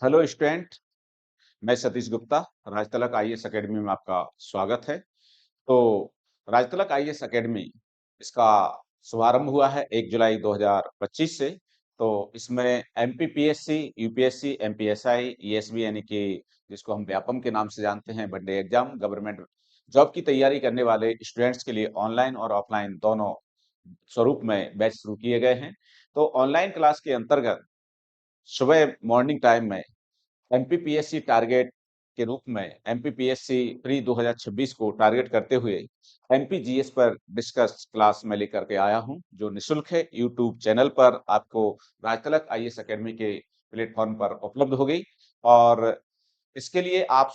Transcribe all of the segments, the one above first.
Hello student. मैं Satish Gupta. राजतलक IAS academy में आपका स्वागत है। तो राजतलक आईएएस एकेडमी इसका शुभारंभ हुआ है 1 जुलाई 2025 से। तो इसमें एमपीपीएससी, यूपीएससी, एमपीएसआई, ईएसबी यानी कि जिसको हम व्यापम के नाम से जानते हैं, वनडे एग्जाम, गवर्नमेंट जॉब की तैयारी करने वाले स्टूडेंट्स के लिए ऑनलाइन और ऑफलाइन दोनों स्वरूप में बैच शुरू किए गए हैं। तो ऑनलाइन क्लास के अंतर्गत सुबह मॉर्निंग टाइम में एमपीपीएससी टारगेट के रूप में एमपीपीएससी प्री 2026 को टारगेट करते हुए एमपीजीएस पर डिस्कस क्लास में लेकर के आया हूं, जो निशुल्क है। यूट्यूब चैनल पर आपको राजतलक आईएएस एकेडमी के प्लेटफॉर्म पर उपलब्ध होगी। और इसके लिए आप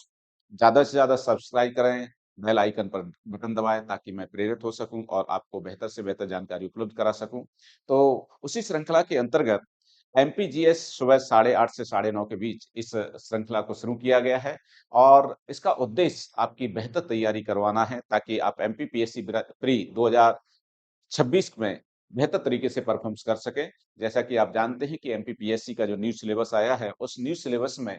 ज्यादा से ज्यादा सब्सक्राइब करें, बेल आइकन पर बटन दबाएं ताकि मैं प्रेरित हो सकूं और आपको बेहतर से बेहतर जानकारी उपलब्ध करा सकूं। तो उसी श्रृंखला के अंतर्गत एमपीजीएस सुबह 8:30 से 9:30 के बीच इस श्रृंखला को शुरू किया गया है। और इसका उद्देश्य आपकी बेहतर तैयारी करवाना है ताकि आप एमपीपीएससी प्री 2026 में बेहतर तरीके से परफॉर्म कर सकें। जैसा कि आप जानते हैं कि एमपीपीएससी का जो न्यू सिलेबस आया है, उस न्यू सिलेबस में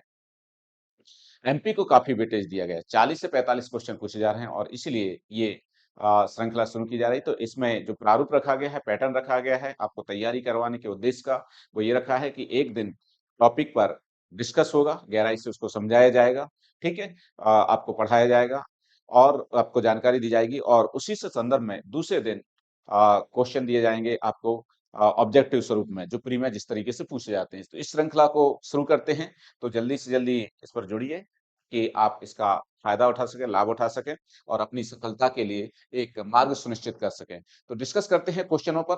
एमपी को काफी वेटेज दिया गया है। 40 से 45 क्वेश्चन पूछे जा रहे हैं और इसीलिए ये श्रृंखला शुरू की जा रही है। तो इसमें जो प्रारूप रखा गया है, पैटर्न रखा गया है आपको तैयारी करवाने के उद्देश्य का, वो ये रखा है कि एक दिन टॉपिक पर डिस्कस होगा, गहराई से उसको समझाया जाएगा। ठीक है। आपको पढ़ाया जाएगा और आपको जानकारी दी जाएगी और उसी से संदर्भ में दूसरे दिन क्वेश्चन दिए जाएंगे आपको ऑब्जेक्टिव स्वरूप में, जो प्री में जिस तरीके से पूछे जाते हैं। तो इस श्रृंखला को शुरू करते हैं। तो जल्दी से जल्दी इस पर जुड़िए कि आप इसका फायदा उठा सकें, लाभ उठा सकें और अपनी सफलता के लिए एक मार्ग सुनिश्चित कर सकें। तो डिस्कस करते हैं क्वेश्चनों पर।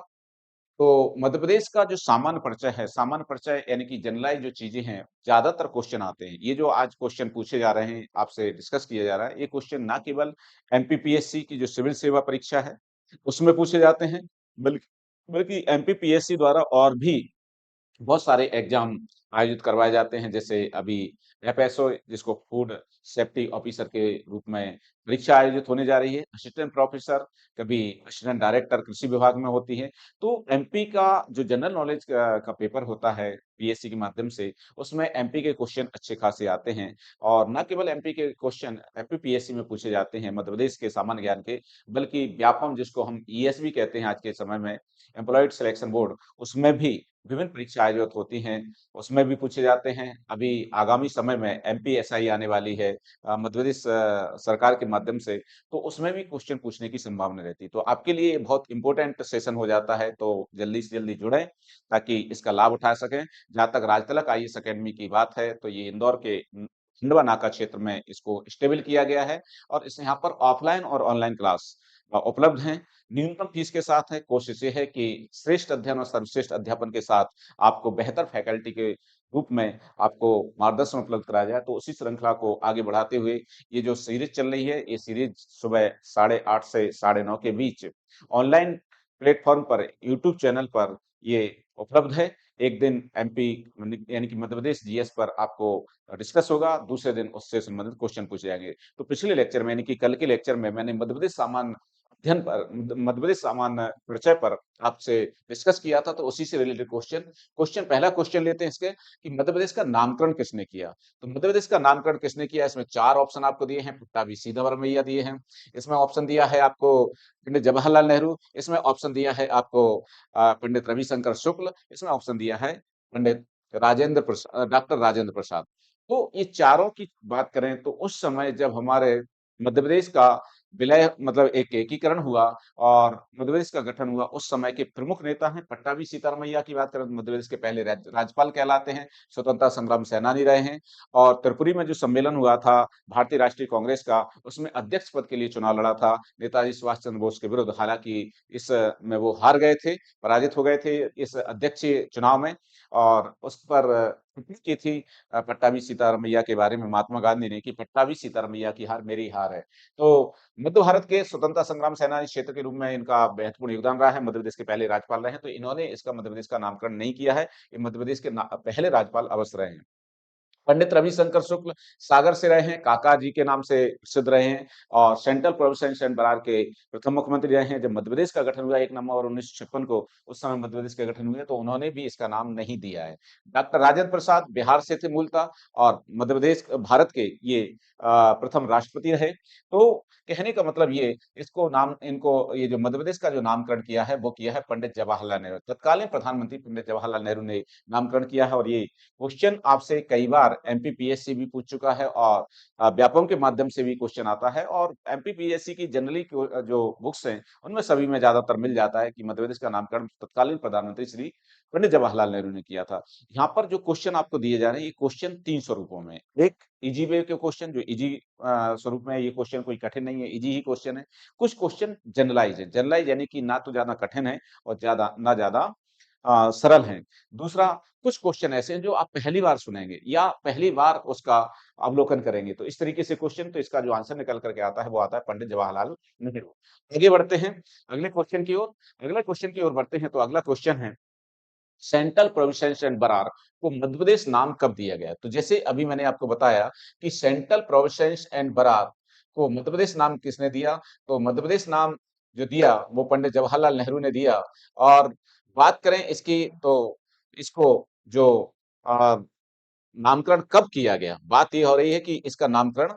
तो मध्य प्रदेश का जो सामान्य परिचय है, सामान्य परिचय यानी कि जनरलाइज जो चीजें हैं, ज्यादातर क्वेश्चन आते हैं। ये जो आज क्वेश्चन पूछे जा रहे हैं, आपसे डिस्कस किया जा रहा है, ये क्वेश्चन ना केवल एमपीपीएससी की जो सिविल सेवा परीक्षा है उसमें पूछे जाते हैं, बल्कि बल्कि एमपीपीएससी द्वारा और भी बहुत सारे एग्जाम आयोजित करवाए जाते हैं। जैसे अभी एफएसओ, जिसको फूड सेफ्टी ऑफिसर के रूप में परीक्षा आयोजित होने जा रही है, असिस्टेंट प्रोफेसर, कभी असिस्टेंट डायरेक्टर कृषि विभाग में होती है। तो एमपी का जो जनरल नॉलेज का पेपर होता है पीएससी के माध्यम से, उसमें एमपी के क्वेश्चन अच्छे खासे आते हैं। और न केवल एमपी के क्वेश्चन एमपीपीएससी में पूछे जाते हैं मध्य प्रदेश के सामान्य ज्ञान के, बल्कि व्यापम, जिसको हम ईएसबी कहते हैं आज के समय में, एम्प्लॉयड सिलेक्शन बोर्ड, उसमें भी विभिन्न परीक्षा आयोजित होती हैं, उसमें भी पूछे जाते हैं। अभी आगामी समय में एमपीएसआई आने वाली है मध्य प्रदेश सरकार के माध्यम से, तो उसमें भी क्वेश्चन पूछने की संभावना रहती है। तो आपके लिए ये बहुत इंपॉर्टेंट सेशन हो जाता है। तो जल्दी से जल्दी जुड़ें ताकि इसका लाभ उठा सकें। जहाँ तक राजतलक आईएएस एकेडमी की बात है, तो ये इंदौर के खंडवा नाका क्षेत्र में इसको स्टेबल किया गया है और इस यहाँ पर ऑफलाइन और ऑनलाइन क्लास उपलब्ध हैं। न्यूनतम फीस के साथ है। कोशिश ये है कि श्रेष्ठ अध्ययन और सर्वश्रेष्ठ अध्यापन के साथ आपको बेहतर फैकल्टी के रूप में आपको मार्गदर्शन उपलब्ध कराया जाए। तो उसी श्रृंखला को आगे बढ़ाते हुए ये जो सीरीज चल रही है, ये सीरीज सुबह 8:30 से 9:30 के बीच ऑनलाइन प्लेटफॉर्म पर, यूट्यूब चैनल पर ये उपलब्ध है। एक दिन एमपी यानी कि मध्य प्रदेश जीएस पर आपको डिस्कस होगा, दूसरे दिन उससे संबंधित क्वेश्चन पूछे जाएंगे। तो पिछले लेक्चर में यानी कि कल के लेक्चर में मैंने मध्य प्रदेश सामान्य अध्ययन पर, मध्य प्रदेश सामान्य परिचय पर आपसे डिस्कस किया था। तो उसी से रिलेटेड क्वेश्चन क्वेश्चन पहला क्वेश्चन लेते हैं इसके, कि मध्य प्रदेश का नामकरण किसने किया। तो मध्य प्रदेश का नामकरण किसने किया, इसमें चार ऑप्शन आपको दिए हैं। पट्टाभी सीताराम भैया दिए हैं। इसमें ऑप्शन दिया है आपको पंडित जवाहरलाल नेहरू। इसमें ऑप्शन दिया है आपको पंडित रविशंकर शुक्ल। इसमें ऑप्शन दिया है पंडित डॉक्टर राजेंद्र प्रसाद। तो ये चारों की बात करें तो उस समय जब हमारे मध्य प्रदेश का विलय, मतलब एक एकीकरण हुआ और मध्य प्रदेश का गठन हुआ, उस समय के प्रमुख नेता हैं पट्टाभी सीतारामैया। की बात करें तो मध्य प्रदेश के पहले राज्यपाल कहलाते हैं, स्वतंत्रता संग्राम सेनानी रहे हैं। और त्रिपुरी में जो सम्मेलन हुआ था भारतीय राष्ट्रीय कांग्रेस का, उसमें अध्यक्ष पद के लिए चुनाव लड़ा था नेताजी सुभाष चंद्र बोस के विरुद्ध। हालांकि इस में वो हार गए थे, पराजित हो गए थे इस अध्यक्षीय चुनाव में। और उस पर टिप्पणी की थी पट्टाभी सीतारामैया के बारे में महात्मा गांधी ने, कि पट्टाभी सीतारामैया की हार मेरी हार है। तो मध्य भारत के स्वतंत्रता संग्राम सेनानी क्षेत्र के रूप में इनका महत्वपूर्ण योगदान रहा है। मध्य प्रदेश के पहले राज्यपाल रहे हैं। तो इन्होंने इसका मध्य प्रदेश का नामकरण नहीं किया है, ये मध्य प्रदेश के पहले राज्यपाल अवश्य रहे हैं। पंडित रविशंकर शुक्ल सागर से रहे हैं, काका जी के नाम से प्रसिद्ध रहे हैं और सेंट्रल प्रोविंस एंड बरार के प्रथम मुख्यमंत्री रहे हैं। जब मध्य प्रदेश का गठन हुआ 1 नवंबर 1956 को, उस समय मध्य प्रदेश का गठन हुआ, तो उन्होंने भी इसका नाम नहीं दिया है। डॉक्टर राजेंद्र प्रसाद बिहार से थे मूलतः और मध्य प्रदेश भारत के ये प्रथम राष्ट्रपति रहे। तो कहने का मतलब ये इसको नाम इनको ये जो मध्य प्रदेश का जो नामकरण किया है, वो किया है पंडित जवाहरलाल नेहरू, तत्कालीन प्रधानमंत्री पंडित जवाहरलाल नेहरू ने नामकरण किया है और ये क्वेश्चन आपसे कई बार एमपीपीएससी भी पूछ चुका है और व्यापम के माध्यम से भी क्वेश्चन आता है और एमपीपीएससी की जनरली जो बुक्स हैं उनमें सभी में ज्यादातर मिल जाता है कि मध्य प्रदेश का नामकरण तत्कालीन प्रधानमंत्री श्री पंडित जवाहरलाल नेहरू ने किया था। यहाँ पर जो क्वेश्चन आपको दिए जा रहे हैं ये क्वेश्चन 3 स्वरूपों में, एक इजी वे के क्वेश्चन जो इजी स्वरूप में है, ये क्वेश्चन कोई कठिन नहीं है, इजी ही क्वेश्चन है। कुछ क्वेश्चन जनरलाइज है, जनरलाइज यानी कि ना तो ज्यादा कठिन है और ज्यादा सरल हैं। दूसरा, कुछ क्वेश्चन ऐसे हैं जो आप पहली बार सुनेंगे या पहली बार उसका अवलोकन करेंगे, तो इस तरीके से क्वेश्चन, तो इसका जो आंसर निकल करके आता है वो आता है पंडित जवाहरलाल नेहरू। आगे बढ़ते हैं अगले क्वेश्चन की ओर। अगले क्वेश्चन की ओर बढ़ते हैं तो अगला क्वेश्चन है सेंट्रल प्रोविंस एंड बरार को मध्य प्रदेश नाम कब दिया गया? तो जैसे अभी मैंने आपको बताया कि सेंट्रल प्रोविंस एंड बरार को मध्य प्रदेश नाम किसने दिया? तो मध्य प्रदेश नाम जो दिया वो पंडित जवाहरलाल नेहरू ने दिया। और बात करें इसकी तो इसको जो अ, नामकरण कब किया गया? बात ये हो रही है कि इसका नामकरण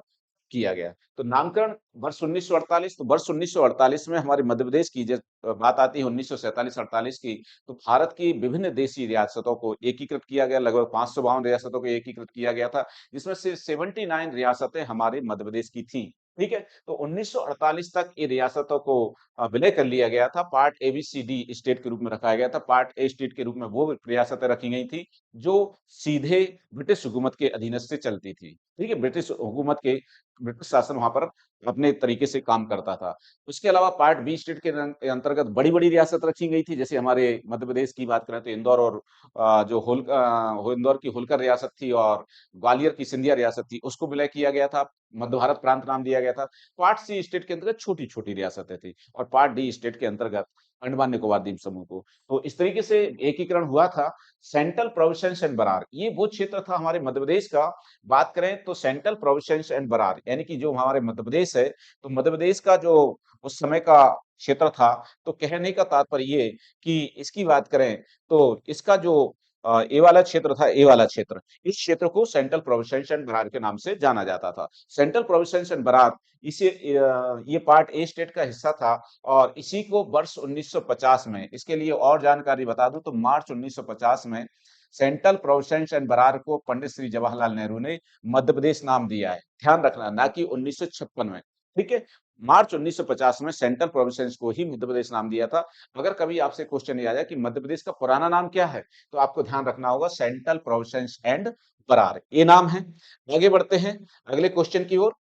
किया गया। तो नामकरण वर्ष 1948, तो वर्ष 1948 में हमारे मध्य प्रदेश की जब बात आती है 1947-48 की, तो भारत की विभिन्न देशी रियासतों को एकीकृत किया गया, लगभग 552 रियासतों को एकीकृत किया गया था, जिसमें से 79 रियासतें हमारे मध्य प्रदेश की थीं। ठीक है? तो 1948 तक ये रियासतों को विलय कर लिया गया था, पार्ट एबीसीडी स्टेट के रूप में रखा गया था। पार्ट ए स्टेट के रूप में वो रियासतें रखी गई थी, जो सीधे ब्रिटिश हुकूमत के अधीनस्थ से चलती थी। ठीक है? ब्रिटिश शासन वहां पर अपने तरीके से काम करता था। उसके अलावा पार्ट बी स्टेट के अंतर्गत बड़ी-बड़ी रियासत रखी गई थी, जैसे हमारे मध्य प्रदेश की बात करें तो इंदौर और इंदौर की होलकर रियासत थी और ग्वालियर की सिंधिया रियासत थी, उसको विलय किया गया था, मध्य भारत प्रांत नाम दिया गया था। पार्ट सी स्टेट के अंतर्गत छोटी-छोटी रियासतें थी और पार्ट डी स्टेट के अंतर्गत अंडमान निकोबार द्वीप समूह को। तो इस तरीके से एकीकरण हुआ था। सेंट्रल प्रोविंस एंड बरार, ये वो क्षेत्र था हमारे मध्य प्रदेश का। बात करें तो सेंट्रल प्रोविंस एंड बरार यानी कि जो हमारे मध्य प्रदेश है, तो मध्य प्रदेश का जो उस समय का क्षेत्र था, तो कहने का तात्पर्य ये कि इसकी बात करें तो इसका जो ये वाला क्षेत्र था, ये वाला क्षेत्र, इस क्षेत्र को सेंट्रल प्रोविंस एंड बरार के नाम से जाना जाता था। सेंट्रल प्रोविंस एंड बरार ये पार्ट ए स्टेट का हिस्सा था और इसी को वर्ष 1950 में, इसके लिए और जानकारी बता दूं तो मार्च 1950 में सेंट्रल प्रोविंस एंड बरार को पंडित श्री जवाहरलाल नेहरू ने मध्य प्रदेश नाम दिया है। ध्यान रखना, ना कि 1956 में। ठीक है? मार्च 1950 में सेंट्रल प्रोविंस को ही मध्य प्रदेश नाम दिया था। अगर कभी आपसे क्वेश्चन ये आ जाए कि मध्य प्रदेश का पुराना नाम क्या है, तो आपको ध्यान रखना होगा सेंट्रल प्रोविंस एंड बरार, ये नाम है। आगे बढ़ते हैं अगले क्वेश्चन की ओर।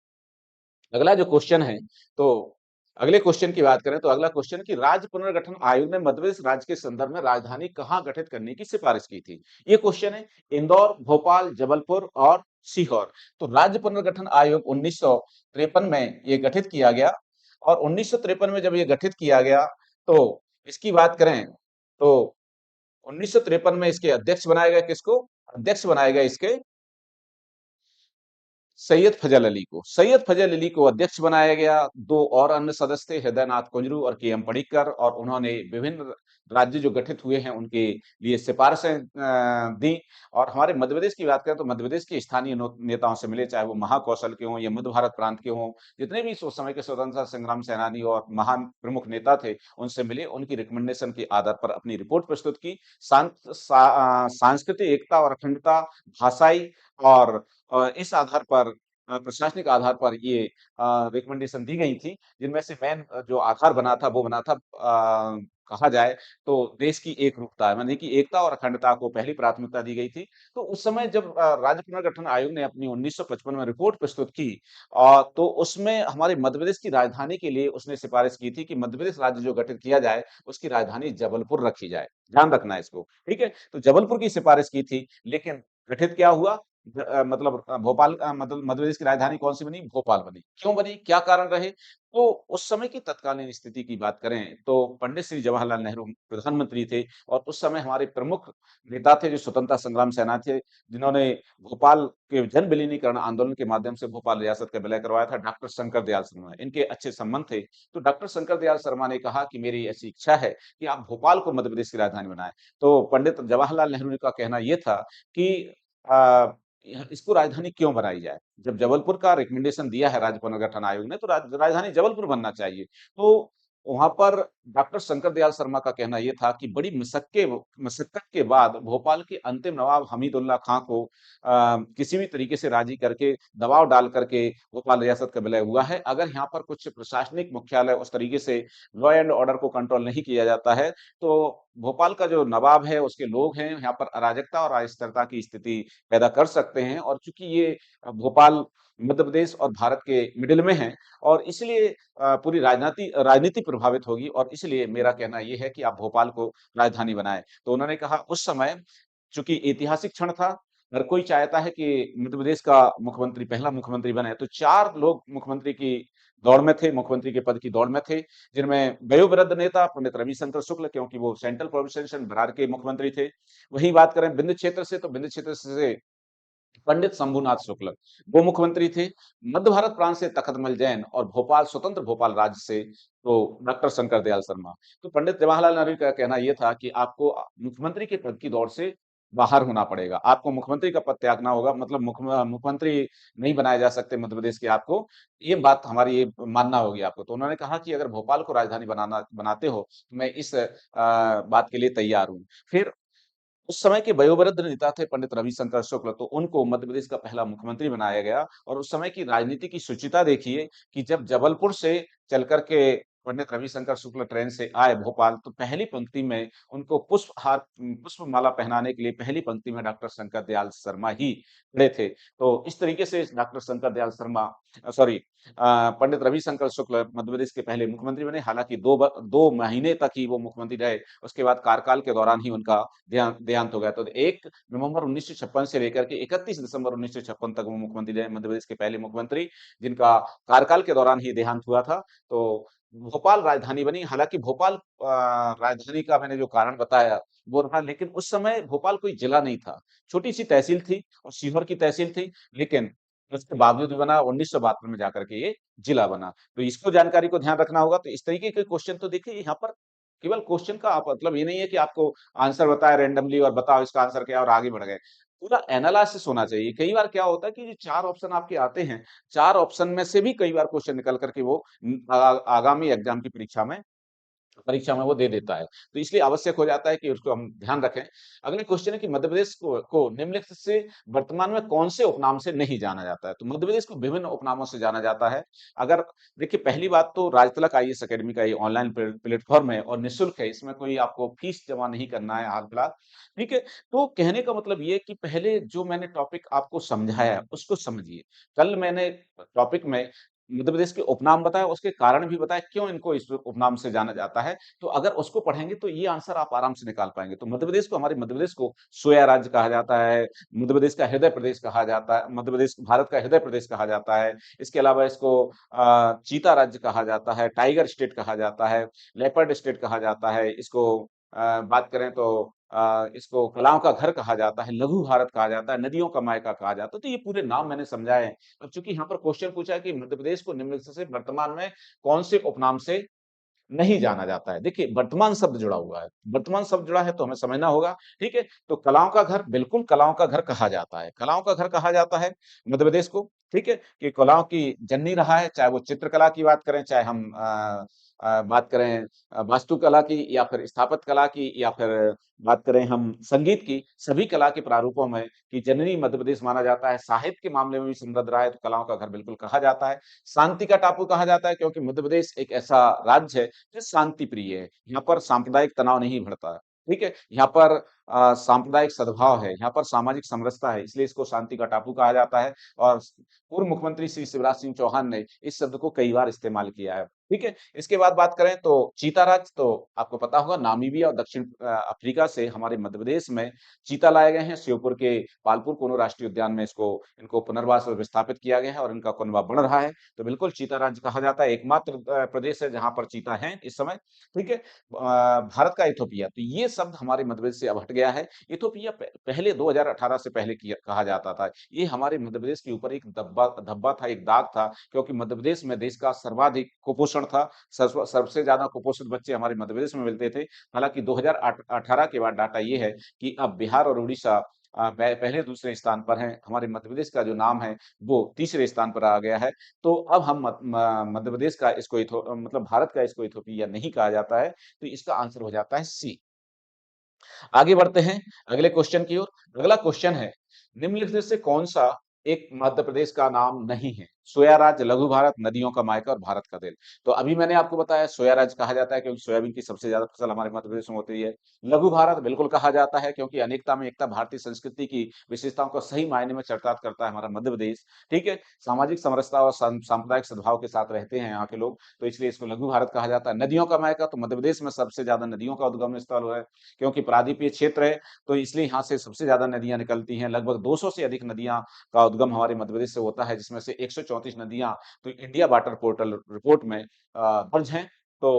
अगला जो क्वेश्चन है, तो अगले क्वेश्चन की बात करें तो अगला क्वेश्चन कि राज्य पुनर्गठन आयोग ने मध्य प्रदेश राज्य के संदर्भ में राजधानी कहाँ गठित करने की सिफारिश की थी? ये क्वेश्चन है। इंदौर, भोपाल, जबलपुर और सीहोर। तो राज्य पुनर्गठन आयोग 1953 में ये गठित किया गया और 1953 में जब ये गठित किया गया, तो इसकी बात करें तो 1953 में इसके अध्यक्ष बनाया गया किसको? अध्यक्ष बनाया गया इसके सैयद फजल अली को। सैयद फजल अली को अध्यक्ष बनाया गया। 2 और अन्य सदस्य थे, हृदयनाथ कुंजरू और के एम पडिक्कर, और उन्होंने विभिन्न राज्य जो गठित हुए हैं उनके लिए सिफारिशें दी। और हमारे मध्य प्रदेश की बात करें तो मध्य प्रदेश के स्थानीय नेताओं से मिले, चाहे वो महाकौशल के हों या मध्य भारत प्रांत के हों, जितने भी उस समय के स्वतंत्रता संग्राम सेनानी और महान प्रमुख नेता थे, उनसे मिले, उनकी रिकमेंडेशन के आधार पर अपनी रिपोर्ट प्रस्तुत की। सांस्कृतिक एकता और अखंडता, भाषाई और इस आधार पर प्रशासनिक आधार पर ये रिकमेंडेशन दी गई थी, जिनमें से मेन जो आधार बना था वो बना था कहा जाए तो देश की एकरूपता, माने कि एकता और अखंडता को पहली प्राथमिकता दी गई थी। तो उस समय जब राज्य पुनर्गठन आयोग ने अपनी 1955 में रिपोर्ट प्रस्तुत की, तो उसमें हमारे मध्य प्रदेश की राजधानी के लिए उसने सिफारिश की थी कि मध्य प्रदेश राज्य जो गठित किया जाए, उसकी राजधानी जबलपुर रखी जाए। ध्यान रखना है इसको, ठीक है? तो जबलपुर की सिफारिश की थी, लेकिन गठित क्या हुआ? मतलब भोपाल मतलब मध्य प्रदेश की राजधानी कौन-सी बनी? भोपाल बनी। क्यों बनी? क्या कारण रहे? तो उस समय की तत्कालीन स्थिति की बात करें, तो पंडित श्री जवाहरलाल नेहरू प्रधानमंत्री थे और उस समय हमारे प्रमुख नेता थे जो स्वतंत्रता संग्राम सेनानी थे, जिन्होंने भोपाल के जन विलीनीकरण आंदोलन के माध्यम से भोपाल रियासत का विलय करवाया था, डॉक्टर शंकर दयाल शर्मा। इनके अच्छे संबंध थे, तो डॉक्टर शंकर दयाल शर्मा ने कहा कि मेरी ऐसी इच्छा है कि आप भोपाल को मध्य प्रदेश की राजधानी बनाएँ। तो पंडित जवाहरलाल नेहरू का कहना ये था कि अ, इसको राजधानी क्यों बनाई जाए? जब जबलपुर का रिकमेंडेशन दिया है राज्य पुनर्गठन आयोग ने, तो राजधानी जबलपुर बनना चाहिए। तो वहाँ पर डॉक्टर शंकर दयाल शर्मा का कहना ये था कि बड़ी मशक्कत के बाद भोपाल के अंतिम नवाब हमीदुल्लाह खां को किसी भी तरीके से राजी करके, दबाव डाल करके भोपाल रियासत का विलय हुआ है। अगर यहाँ पर कुछ प्रशासनिक मुख्यालय उस तरीके से लॉ एंड ऑर्डर को कंट्रोल नहीं किया जाता है, तो भोपाल का जो नवाब है, उसके लोग हैं, यहाँ पर अराजकता और अस्थिरता की स्थिति पैदा कर सकते हैं और चूँकि ये भोपाल मध्य प्रदेश और भारत के मिडिल में है और इसलिए पूरी राजनीति प्रभावित होगी और इसलिए मेरा कहना ये है कि आप भोपाल को राजधानी बनाएँ। तो उन्होंने कहा उस समय चूँकि ऐतिहासिक क्षण था, हर कोई चाहता है कि मध्य प्रदेश का मुख्यमंत्री पहला मुख्यमंत्री बने, तो 4 लोग मुख्यमंत्री की दौड़ में थे, मुख्यमंत्री के पद की दौड़ में थे, जिनमें वयोवृद्ध नेता पंडित रविशंकर शुक्ल क्योंकि वो सेंट्रल प्रोविंशियल बिहार के मुख्यमंत्री थे। वहीं बात करें विंध्य क्षेत्र से तो विंध्य क्षेत्र से पंडित शंभूनाथ शुक्ल, वो मुख्यमंत्री थे। मध्य भारत प्रांत से तखतमल जैन और भोपाल स्वतंत्र भोपाल राज्य से तो डॉक्टर शंकर दयाल शर्मा। तो पंडित जवाहरलाल नेहरू का कहना ये था कि आपको मुख्यमंत्री के पद की दौड़ से बाहर होना पड़ेगा। आपको मुख्यमंत्री का पद त्यागना होगा मतलब मुख्यमंत्री नहीं बनाए जा सकते मध्य प्रदेश के आपको, ये बात हमारी ये मानना होगी आपको। तो उन्होंने कहा कि अगर भोपाल को राजधानी बनाते हो, तो मैं इस बात के लिए तैयार हूँ। फिर उस समय के वयोवृद्ध नेता थे पंडित रविशंकर शुक्ल, तो उनको मध्य प्रदेश का पहला मुख्यमंत्री बनाया गया और उस समय की राजनीति की शुचिता देखिए कि जब जबलपुर से चल कर के पंडित रविशंकर शुक्ल ट्रेन से आए भोपाल, तो पहली पंक्ति में उनको पुष्पमाला पहनाने के लिए पहली पंक्ति में डॉक्टर शंकर दयाल शर्मा ही खड़े थे। तो इस तरीके से डॉक्टर शंकर दयाल शर्मा सॉरी पंडित रविशंकर शुक्ल मध्य प्रदेश के पहले मुख्यमंत्री बने। हालाँकि 2 महीने तक ही वो मुख्यमंत्री रहे, उसके बाद कार्यकाल के दौरान ही उनका देहांत हो गया। तो 1 नवंबर 1956 से लेकर के 31 दिसंबर 1956 तक वो मुख्यमंत्री रहे, मध्य प्रदेश के पहले मुख्यमंत्री, जिनका कार्यकाल के दौरान ही देहांत हुआ था। तो भोपाल राजधानी बनी, हालाँकि भोपाल राजधानी का मैंने जो कारण बताया, वो रहा लेकिन उस समय भोपाल कोई जिला नहीं था। छोटी-सी तहसील थी और सीहोर की तहसील थी, लेकिन उसके बावजूद भी बना 1972 में जाकर के ये जिला बना। तो इसको जानकारी को ध्यान रखना होगा, तो इस तरीके के क्वेश्चन तो देखिए यहाँ पर केवल क्वेश्चन का आप मतलब ये नहीं है कि आपको आंसर बताया रैंडमली और बताओ इसका आंसर क्या है और आगे बढ़ गए। पूरा एनालिसिस होना चाहिए। कई बार क्या होता है कि जो 4 ऑप्शन आपके आते हैं, 4 ऑप्शन में से भी कई बार क्वेश्चन निकल कर के वो आगामी एग्ज़ाम की परीक्षा में वो दे देता है। तो इसलिए आवश्यक हो जाता है कि उसको हम ध्यान रखें। अगला क्वेश्चन है कि मध्य प्रदेश को निम्नलिखित से वर्तमान में कौन से उपनाम से नहीं जाना जाता है? तो मध्य प्रदेश को विभिन्न उपनामों से जाना जाता है। अगर देखिए पहली बात तो राजतिलक आईएएस अकेडमी का ये ऑनलाइन प्लेटफ़ॉर्म है और निःशुल्क है। इसमें कोई आपको फीस जमा नहीं करना है हाल-फिलहाल, ठीक है? तो कहने का मतलब ये है कि पहले जो मैंने टॉपिक आपको समझाया, उसको समझिए। कल मैंने टॉपिक में मध्य प्रदेश के उपनाम बताए, उसके कारण भी बताए, क्यों इनको इस उपनाम से जाना जाता है। तो अगर उसको पढ़ेंगे तो ये आंसर आप आराम से निकाल पाएँगे। तो हमारे मध्य प्रदेश को सोया राज्य कहा जाता है, मध्य प्रदेश का हृदय प्रदेश कहा जाता है, मध्य प्रदेश भारत का हृदय प्रदेश कहा जाता है। इसके अलावा इसको चीता राज्य कहा जाता है, टाइगर स्टेट कहा जाता है, लेपर्ड स्टेट कहा जाता है। इसको बात करें तो इसको कलाओं का घर कहा जाता है, लघु भारत कहा जाता है, नदियों का मायका कहा जाता है। तो ये पूरे नाम मैंने समझाए हैं। अब चूँकि यहाँ पर क्वेश्चन पूछा है कि मध्य प्रदेश को निम्नलिखित से वर्तमान में कौन से उपनाम से नहीं जाना जाता है। देखिए, वर्तमान शब्द जुड़ा हुआ है। वर्तमान शब्द जुड़ा है तो हमें समझना होगा, ठीक है? तो कलाओं का घर, बिल्कुल कलाओं का घर कहा जाता है। कलाओं का घर कहा जाता है मध्य प्रदेश को, ठीक है? कि कलाओं की जननी रहा है, चाहे वो चित्रकला की बात करें, चाहे हम बात करें वास्तुकला की या फिर स्थापत्य कला की या फिर बात करें हम संगीत की, सभी कला के प्रारूपों में कि जननी मध्य प्रदेश माना जाता है। साहित्य के मामले में भी समृद्ध रहा है, तो कलाओं का घर बिल्कुल कहा जाता है। शांति का टापू कहा जाता है क्योंकि मध्य प्रदेश एक ऐसा राज्य है जो शांति प्रिय है। यहाँ पर सांप्रदायिक तनाव नहीं बढ़ता, ठीक है? यहाँ पर सांप्रदायिक सद्भाव है, यहाँ पर सामाजिक समरसता है, इसलिए इसको शांति का टापू कहा जाता है और पूर्व मुख्यमंत्री श्री शिवराज सिंह चौहान ने इस शब्द को कई बार इस्तेमाल किया है। ठीक है? इसके बाद बात करें तो चीता राज तो आपको पता होगा नामीबिया और दक्षिण अफ्रीका से हमारे मध्य प्रदेश में चीता लाए गए हैं। श्योपुर के पालपुर कोनो राष्ट्रीय उद्यान में इसको इनको पुनर्वास और विस्थापित किया गया है और इनका कौनवा बढ़ रहा है। तो बिल्कुल चीता राज्य कहा जाता है, एकमात्र प्रदेश है जहाँ पर चीता हैं इस समय, ठीक है? भारत का इथोपिया, तो ये शब्द हमारे मध्य प्रदेश से अब हट गया है। इथोपिया पहले 2018 से पहले किया कहा जाता था। ये हमारे मध्य प्रदेश के ऊपर एक धब्बा धब्बा था, एक दाग था, क्योंकि मध्य प्रदेश में देश का सर्वाधिक कुपोषण था। सबसे ज्यादा कुपोषित बच्चे हमारे मध्य प्रदेश में मिलते थे। हालांकि 2018 के बाद डाटा ये है कि अब बिहार और उड़ीसा पहले दूसरे स्थान पर हैं। हमारे मध्य प्रदेश का जो नाम है वो तीसरे स्थान पर आ गया है। तो अब हम मध्य प्रदेश का इसको मतलब भारत का इसको इथोपिया नहीं कहा जाता है। तो इसका आंसर हो जाता है सी। आगे बढ़ते हैं अगले क्वेश्चन की ओर। अगला क्वेश्चन है, निम्नलिखित में से कौन सा एक मध्य प्रदेश का नाम नहीं है? सोया राज्य, लघु भारत, नदियों का मायका और भारत का दिल। तो अभी मैंने आपको बताया सोया राज्य कहा जाता है क्योंकि सोयाबीन की सबसे ज्यादा फसल हमारे मध्य प्रदेश में होती है। लघु भारत बिल्कुल कहा जाता है क्योंकि अनेकता में एकता भारतीय संस्कृति की विशेषताओं को सही मायने में चरितार्थ करता है हमारा मध्य प्रदेश। ठीक है, सामाजिक समरसता और सांप्रदायिक सद्भाव के साथ रहते हैं यहाँ के लोग, तो इसलिए इसको लघु भारत कहा जाता है। नदियों का मायका, तो मध्य प्रदेश में सबसे ज्यादा नदियों का उद्गम स्थल है क्योंकि प्रादीपीय क्षेत्र है, तो इसलिए यहाँ से सबसे ज्यादा नदियां निकलती हैं। लगभग 200 से अधिक नदियां का उद्गम हमारे मध्य प्रदेश से होता है, जिसमें से 134 नदियां तो इंडिया वाटर पोर्टल रिपोर्ट में दर्ज हैं। तो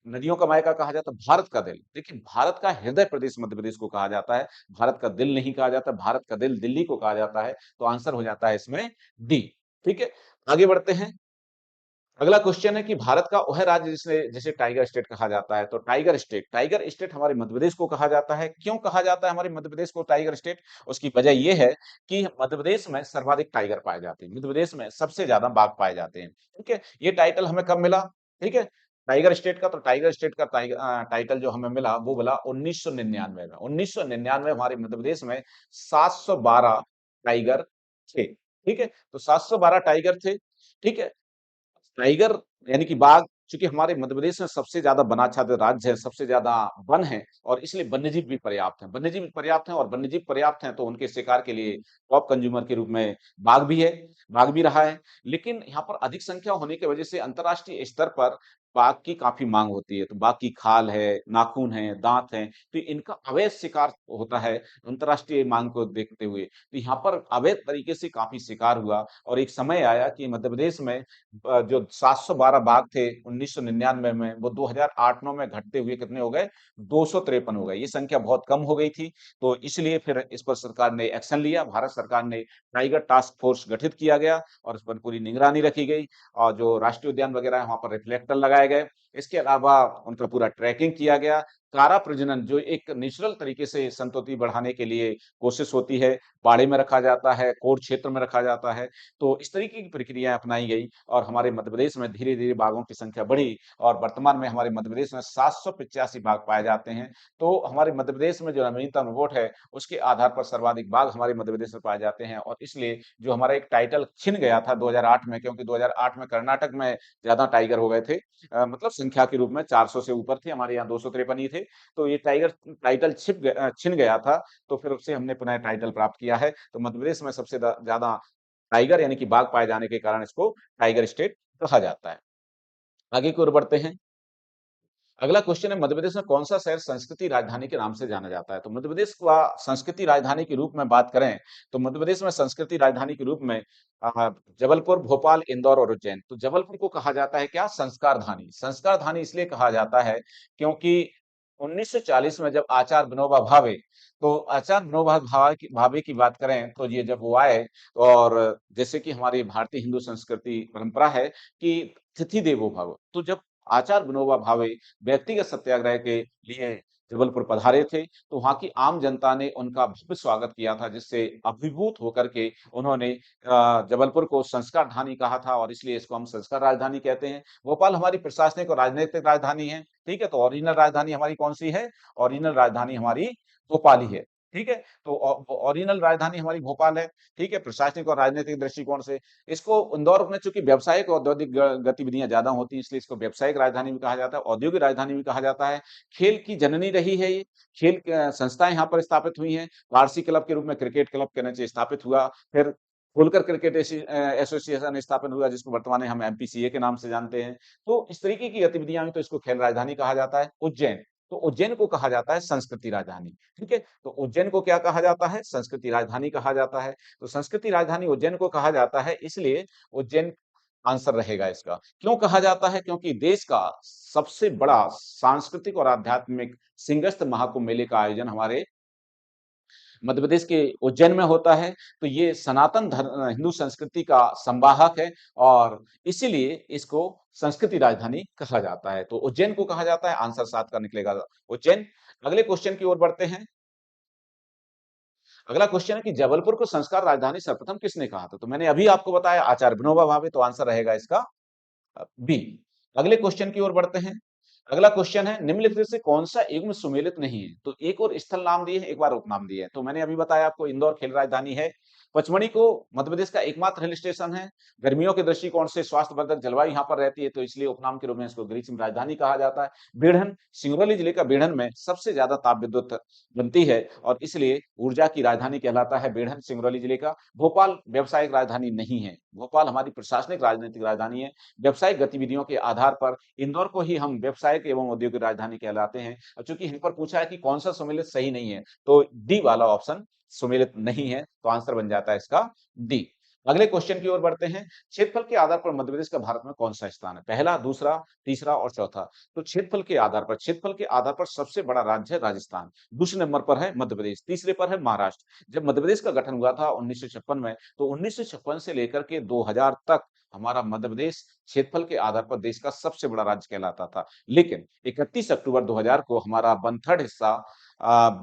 नदियों का मायका कहा जाता है। भारत का दिल, देखिए भारत का हृदय प्रदेश मध्य प्रदेश को कहा जाता है, भारत का दिल नहीं कहा जाता। भारत का दिल दिल्ली को कहा जाता है, तो आंसर हो जाता है इसमें डी। ठीक है, आगे बढ़ते हैं। अगला क्वेश्चन है कि भारत का वह राज्य जिसे जिसे टाइगर स्टेट कहा जाता है। तो टाइगर स्टेट हमारे मध्य प्रदेश को कहा जाता है। क्यों कहा जाता है हमारे मध्य प्रदेश को टाइगर स्टेट? उसकी वजह यह है कि मध्य प्रदेश में सर्वाधिक टाइगर पाए जाते हैं, मध्य प्रदेश में सबसे ज्यादा बाघ पाए जाते हैं। ठीक है, ये टाइटल हमें कब मिला? ठीक है, टाइगर स्टेट का, तो टाइगर स्टेट का टाइटल जो हमें मिला वो मिला 1999 में। 1999 हमारे मध्य प्रदेश में 712 टाइगर थे। ठीक है, तो 712 टाइगर थे। ठीक है, टाइगर यानी कि बाघ, चूंकि हमारे मध्य प्रदेश में सबसे ज्यादा वनाच्छादित राज्य है, सबसे ज्यादा वन है और इसलिए वन्यजीव भी पर्याप्त हैं। वन्यजीव भी पर्याप्त हैं और वन्यजीव पर्याप्त हैं तो उनके शिकार के लिए टॉप कंज्यूमर के रूप में बाघ भी है, बाघ भी रहा है। लेकिन यहाँ पर अधिक संख्या होने की वजह से अंतर्राष्ट्रीय स्तर पर बाघ की काफी मांग होती है। तो बाघ की खाल है, नाखून है, दांत है, तो इनका अवैध शिकार होता है अंतर्राष्ट्रीय मांग को देखते हुए। तो यहाँ पर अवैध तरीके से काफी शिकार हुआ और एक समय आया कि मध्य प्रदेश में जो 712 बाघ थे 1999 में, वो 2008-9 में घटते हुए कितने हो गए? 253 हो गए। ये संख्या बहुत कम हो गई थी, तो इसलिए फिर इस पर सरकार ने एक्शन लिया। भारत सरकार ने टाइगर टास्क फोर्स गठित किया गया और इस पर पूरी निगरानी रखी गई और जो राष्ट्रीय उद्यान वगैरह है वहां पर रिफ्लेक्टर लगाए गए। इसके अलावा उनका पूरा ट्रैकिंग किया गया। कारा प्रजनन जो एक नेचुरल तरीके से संतति बढ़ाने के लिए कोशिश होती है, बाड़े में रखा जाता है, कोर क्षेत्र में रखा जाता है, तो इस तरीके की प्रक्रिया अपनाई गई और हमारे मध्य प्रदेश में धीरे-धीरे बाघों की संख्या बढ़ी और वर्तमान में हमारे मध्य प्रदेश में 785 बाघ पाए जाते हैं। तो हमारे मध्य प्रदेश में जो नवीनतम रिपोर्ट है, उसके आधार पर सर्वाधिक बाघ हमारे मध्य प्रदेश में पाए जाते हैं और इसलिए जो हमारा एक टाइटल छिन गया था 2008 में, क्योंकि 2008 में कर्नाटक में ज़्यादा टाइगर हो गए थे, मतलब संख्या के रूप में 400 से ऊपर थे, हमारे यहाँ 253 ही थे। तो ये टाइटल छिन गया था, तो फिर उससे हमने पुनः टाइटल प्राप्त किया है। तो मध्य प्रदेश में सबसे ज़्यादा टाइगर यानी कि बाघ पाए जाने के कारण इसको टाइगर स्टेट कहा जाता है। आगे की ओर बढ़ते हैं। अगला क्वेश्चन है, मध्य प्रदेश में कौन सा शहर संस्कृति राजधानी के नाम से जाना जाता है? तो मध्य प्रदेश का संस्कृति राजधानी के रूप में बात करें तो मध्य प्रदेश में संस्कृति राजधानी के रूप में जबलपुर, भोपाल, इंदौर और उज्जैन। तो जबलपुर को कहा जाता है क्या? संस्कार धानी। संस्कार धानी इसलिए कहा जाता है क्योंकि 1940 में जब आचार्य विनोबा भावे, तो आचार्य विनोबा भावे की बात करें तो ये जब वो आए और जैसे कि हमारी भारतीय हिंदू संस्कृति परंपरा है कि तिथि देवो भव, तो जब आचार्य विनोबा भावे व्यक्तिगत सत्याग्रह के लिए जबलपुर पधारे थे, तो वहाँ की आम जनता ने उनका भव्य स्वागत किया था, जिससे अभिभूत होकर के उन्होंने जबलपुर को संस्कार धानी कहा था और इसलिए इसको हम संस्कार राजधानी कहते हैं। भोपाल हमारी प्रशासनिक और राजनीतिक राजधानी है, ठीक है? तो ओरिजिनल राजधानी हमारी कौन-सी है? ओरिजिनल राजधानी हमारी भोपाल ही है, ठीक है? तो ओरिजिनल राजधानी हमारी भोपाल है, ठीक है? प्रशासनिक और राजनीतिक दृष्टिकोण से। इसको इंदौर में चूँकि व्यावसायिक और औद्योगिक गतिविधियाँ ज़्यादा होती हैं, इसलिए इसको व्यावसायिक राजधानी भी कहा जाता है, औद्योगिक राजधानी भी कहा जाता है। खेल की जननी रही है ये, खेल संस्थाएँ यहाँ पर स्थापित हुई हैं। वारसी क्लब के रूप में क्रिकेट क्लब के नीचे स्थापित हुआ, फिर होलकर क्रिकेट एसोसिएशन स्थापित हुआ, जिसको वर्तमान में हम एमपीसीए के नाम से जानते हैं। तो इस तरीके की गतिविधियां हुई, तो इसको खेल राजधानी कहा जाता है। उज्जैन, तो उज्जैन को कहा जाता है संस्कृति राजधानी। ठीक है, तो उज्जैन को क्या कहा जाता है? संस्कृति राजधानी कहा जाता है। तो संस्कृति राजधानी उज्जैन को कहा जाता है, इसलिए उज्जैन आंसर रहेगा इसका। क्यों कहा जाता है? क्योंकि देश का सबसे बड़ा सांस्कृतिक और आध्यात्मिक सिंहस्थ महाकुंभ मेले का आयोजन हमारे मध्य प्रदेश के उज्जैन में होता है। तो ये सनातन धर्म हिंदू संस्कृति का संवाहक है और इसीलिए इसको संस्कृति राजधानी कहा जाता है। तो उज्जैन को कहा जाता है, आंसर 7 का निकलेगा उज्जैन। अगले क्वेश्चन की ओर बढ़ते हैं। अगला क्वेश्चन है कि जबलपुर को संस्कार राजधानी सर्वप्रथम किसने कहा था? तो मैंने अभी आपको बताया आचार्य विनोबा भावे, तो आंसर रहेगा इसका बी। अगले क्वेश्चन की ओर बढ़ते हैं। अगला क्वेश्चन है निम्नलिखित से कौन सा युग्म सुमेलित नहीं है? तो एक और स्थल नाम दिए हैं, एक बार उपनाम दिए हैं। तो मैंने अभी बताया आपको इंदौर खेल राजधानी है। पचमढ़ी को मध्य प्रदेश का एकमात्र हिल स्टेशन है। गर्मियों के दृष्टिकोण से स्वास्थ्यवर्धक जलवायु यहाँ पर रहती है, तो इसलिए उपनाम के रूप में इसको ग्रीष्म राजधानी कहा जाता है। बीढ़न, सिंगरौली जिले का बीढ़न में सबसे ज्यादा ताप विद्युत बनती है और इसलिए ऊर्जा की राजधानी कहलाता है बीढ़न, सिंगरौली जिले का। भोपाल व्यावसायिक राजधानी नहीं है, भोपाल हमारी प्रशासनिक राजनीतिक राजधानी है। व्यावसायिक गतिविधियों के आधार पर इंदौर को ही हम व्यावसायिक एवं औद्योगिक राजधानी कहलाते हैं। और चूंकि यहाँ पर पूछा है कि कौन सा सुमेलित सही नहीं है, तो डी वाला ऑप्शन सुमेलित नहीं है, तो आंसर बन जाता है इसका डी। अगले क्वेश्चन की ओर बढ़ते हैं। क्षेत्रफल के आधार पर मध्य प्रदेश का भारत में कौन सा स्थान है? पहला, दूसरा, तीसरा और चौथा। तो क्षेत्रफल के आधार पर सबसे बड़ा राज्य है राजस्थान, दूसरे नंबर पर है मध्य प्रदेश, तीसरे पर है महाराष्ट्र। जब मध्य प्रदेश का गठन हुआ था 1956 में, तो 1956 से लेकर के 2000 तक हमारा मध्य प्रदेश क्षेत्रफल के आधार पर देश का सबसे बड़ा राज्य कहलाता था। लेकिन 31 अक्टूबर 2000 को हमारा 1/3 हिस्सा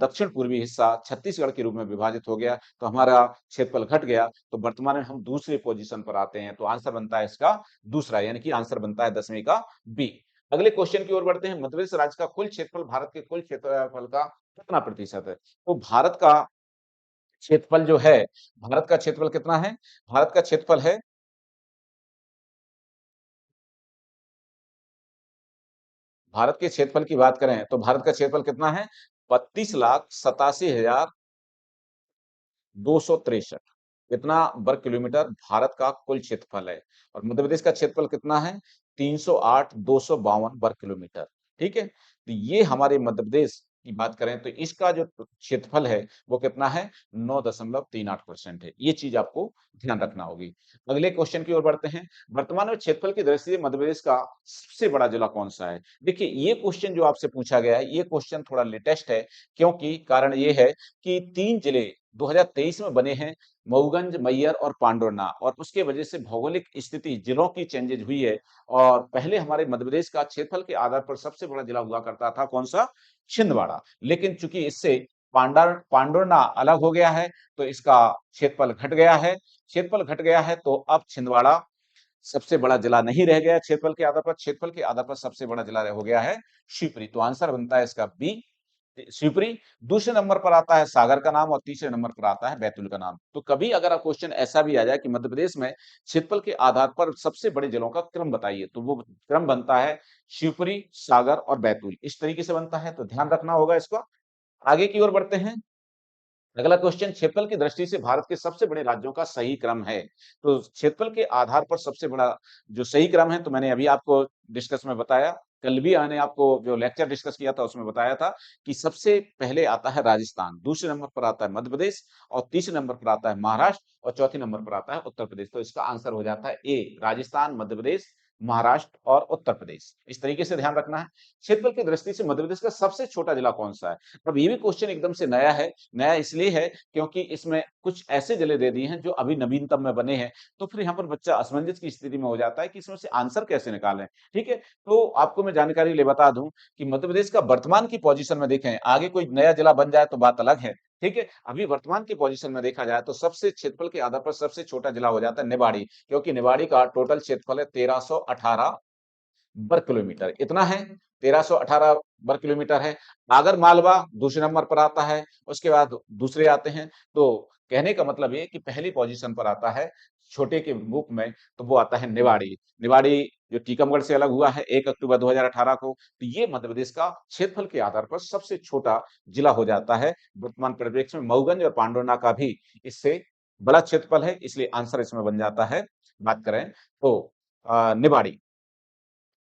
दक्षिण पूर्वी हिस्सा छत्तीसगढ़ के रूप में विभाजित हो गया, तो हमारा क्षेत्रफल घट गया। तो वर्तमान में हम दूसरे पोजीशन पर आते हैं, तो आंसर बनता है इसका दूसरा, यानी कि आंसर बनता है 10वीं का बी। अगले क्वेश्चन की ओर बढ़ते हैं। मध्य प्रदेश राज्य का कुल क्षेत्रफल भारत के कुल क्षेत्रफल का कितना प्रतिशत है? तो भारत का क्षेत्रफल जो है, भारत का क्षेत्रफल कितना है? भारत का क्षेत्रफल है, भारत के क्षेत्रफल की बात करें तो भारत का क्षेत्रफल कितना है? 32,87,263। कितना वर्ग किलोमीटर भारत का कुल क्षेत्रफल है। और मध्य प्रदेश का क्षेत्रफल कितना है? 308,252 वर्ग किलोमीटर। ठीक है, तो ये हमारे मध्य प्रदेश की बात करें तो इसका जो क्षेत्रफल है वो कितना है? 9.38% है। ये चीज आपको ध्यान रखना होगी। अगले क्वेश्चन की ओर बढ़ते हैं। वर्तमान में क्षेत्रफल की दृष्टि से मध्य प्रदेश का सबसे बड़ा जिला कौन सा है? देखिए, ये क्वेश्चन जो आपसे पूछा गया है, ये क्वेश्चन थोड़ा लेटेस्ट है, क्योंकि कारण ये है कि 3 जिले 2023 में बने हैं, मऊगंज, मैहर और पांडुरना, और उसके वजह से भौगोलिक स्थिति जिलों की चेंजेज हुई है। और पहले हमारे मध्य प्रदेश का क्षेत्रफल के आधार पर सबसे बड़ा जिला हुआ करता था कौन सा? छिंदवाड़ा। लेकिन चूंकि इससे पांडुरना अलग हो गया है, तो इसका क्षेत्रफल घट गया है। क्षेत्रफल घट गया है, तो अब छिंदवाड़ा सबसे बड़ा जिला नहीं रह गया क्षेत्रफल के आधार पर। क्षेत्रफल के आधार पर सबसे बड़ा जिला हो गया है शिवपुरी, तो आंसर बनता है इसका बी, शिवपुरी। दूसरे नंबर पर आता है सागर का नाम और तीसरे नंबर पर आता है बैतूल का नाम। तो कभी अगर आप क्वेश्चन ऐसा भी आ जाए कि मध्य प्रदेश में क्षेत्रफल के आधार पर सबसे बड़े जिलों का क्रम बताइए, तो वो क्रम बनता है शिवपुरी, सागर और बैतूल, इस तरीके से बनता है, तो ध्यान रखना होगा इसको। आगे की ओर बढ़ते हैं। अगला क्वेश्चन, क्षेत्रफल की दृष्टि से भारत के सबसे बड़े राज्यों का सही क्रम है। तो क्षेत्रफल के आधार पर सबसे बड़ा जो सही क्रम है, तो मैंने अभी आपको डिस्कस में बताया, कल भी मैंने आपको जो लेक्चर डिस्कस किया था उसमें बताया था कि सबसे पहले आता है राजस्थान, दूसरे नंबर पर आता है मध्य प्रदेश और तीसरे नंबर पर आता है महाराष्ट्र और चौथे नंबर पर आता है उत्तर प्रदेश। तो इसका आंसर हो जाता है ए, राजस्थान, मध्य प्रदेश, महाराष्ट्र और उत्तर प्रदेश। इस तरीके से ध्यान रखना है। क्षेत्रफल की दृष्टि से मध्य प्रदेश का सबसे छोटा जिला कौन सा है? अब ये भी क्वेश्चन एकदम से नया है। नया इसलिए है क्योंकि इसमें कुछ ऐसे जिले दे दिए हैं जो अभी नवीनतम में बने हैं, तो फिर यहाँ पर बच्चा असमंजस की स्थिति में हो जाता है कि इसमें से आंसर कैसे निकालें। ठीक है, तो आपको मैं जानकारी ले बता दूं कि मध्य प्रदेश का वर्तमान की पोजीशन में देखें, आगे कोई नया जिला बन जाए तो बात अलग है। ठीक है, अभी वर्तमान की पोजीशन में देखा जाए तो सबसे क्षेत्रफल के आधार पर सबसे छोटा जिला हो जाता है निवाड़ी, क्योंकि निवाड़ी का टोटल क्षेत्रफल है 1318 वर्ग किलोमीटर, इतना है, 1318 वर्ग किलोमीटर है। आगर मालवा दूसरे नंबर पर आता है, उसके बाद दूसरे आते हैं। तो कहने का मतलब ये कि पहली पोजीशन पर आता है छोटे के रूप में, तो वो आता है निवाड़ी। निवाड़ी जो टीकमगढ़ से अलग हुआ है 1 अक्टूबर 2018 को, तो ये मध्य प्रदेश का क्षेत्रफल के आधार पर सबसे छोटा जिला हो जाता है। वर्तमान परिप्रेक्ष्य में मऊगंज और पांडुरना का भी इससे बड़ा क्षेत्रफल है, इसलिए आंसर इसमें बन जाता है, बात करें तो निवाड़ी।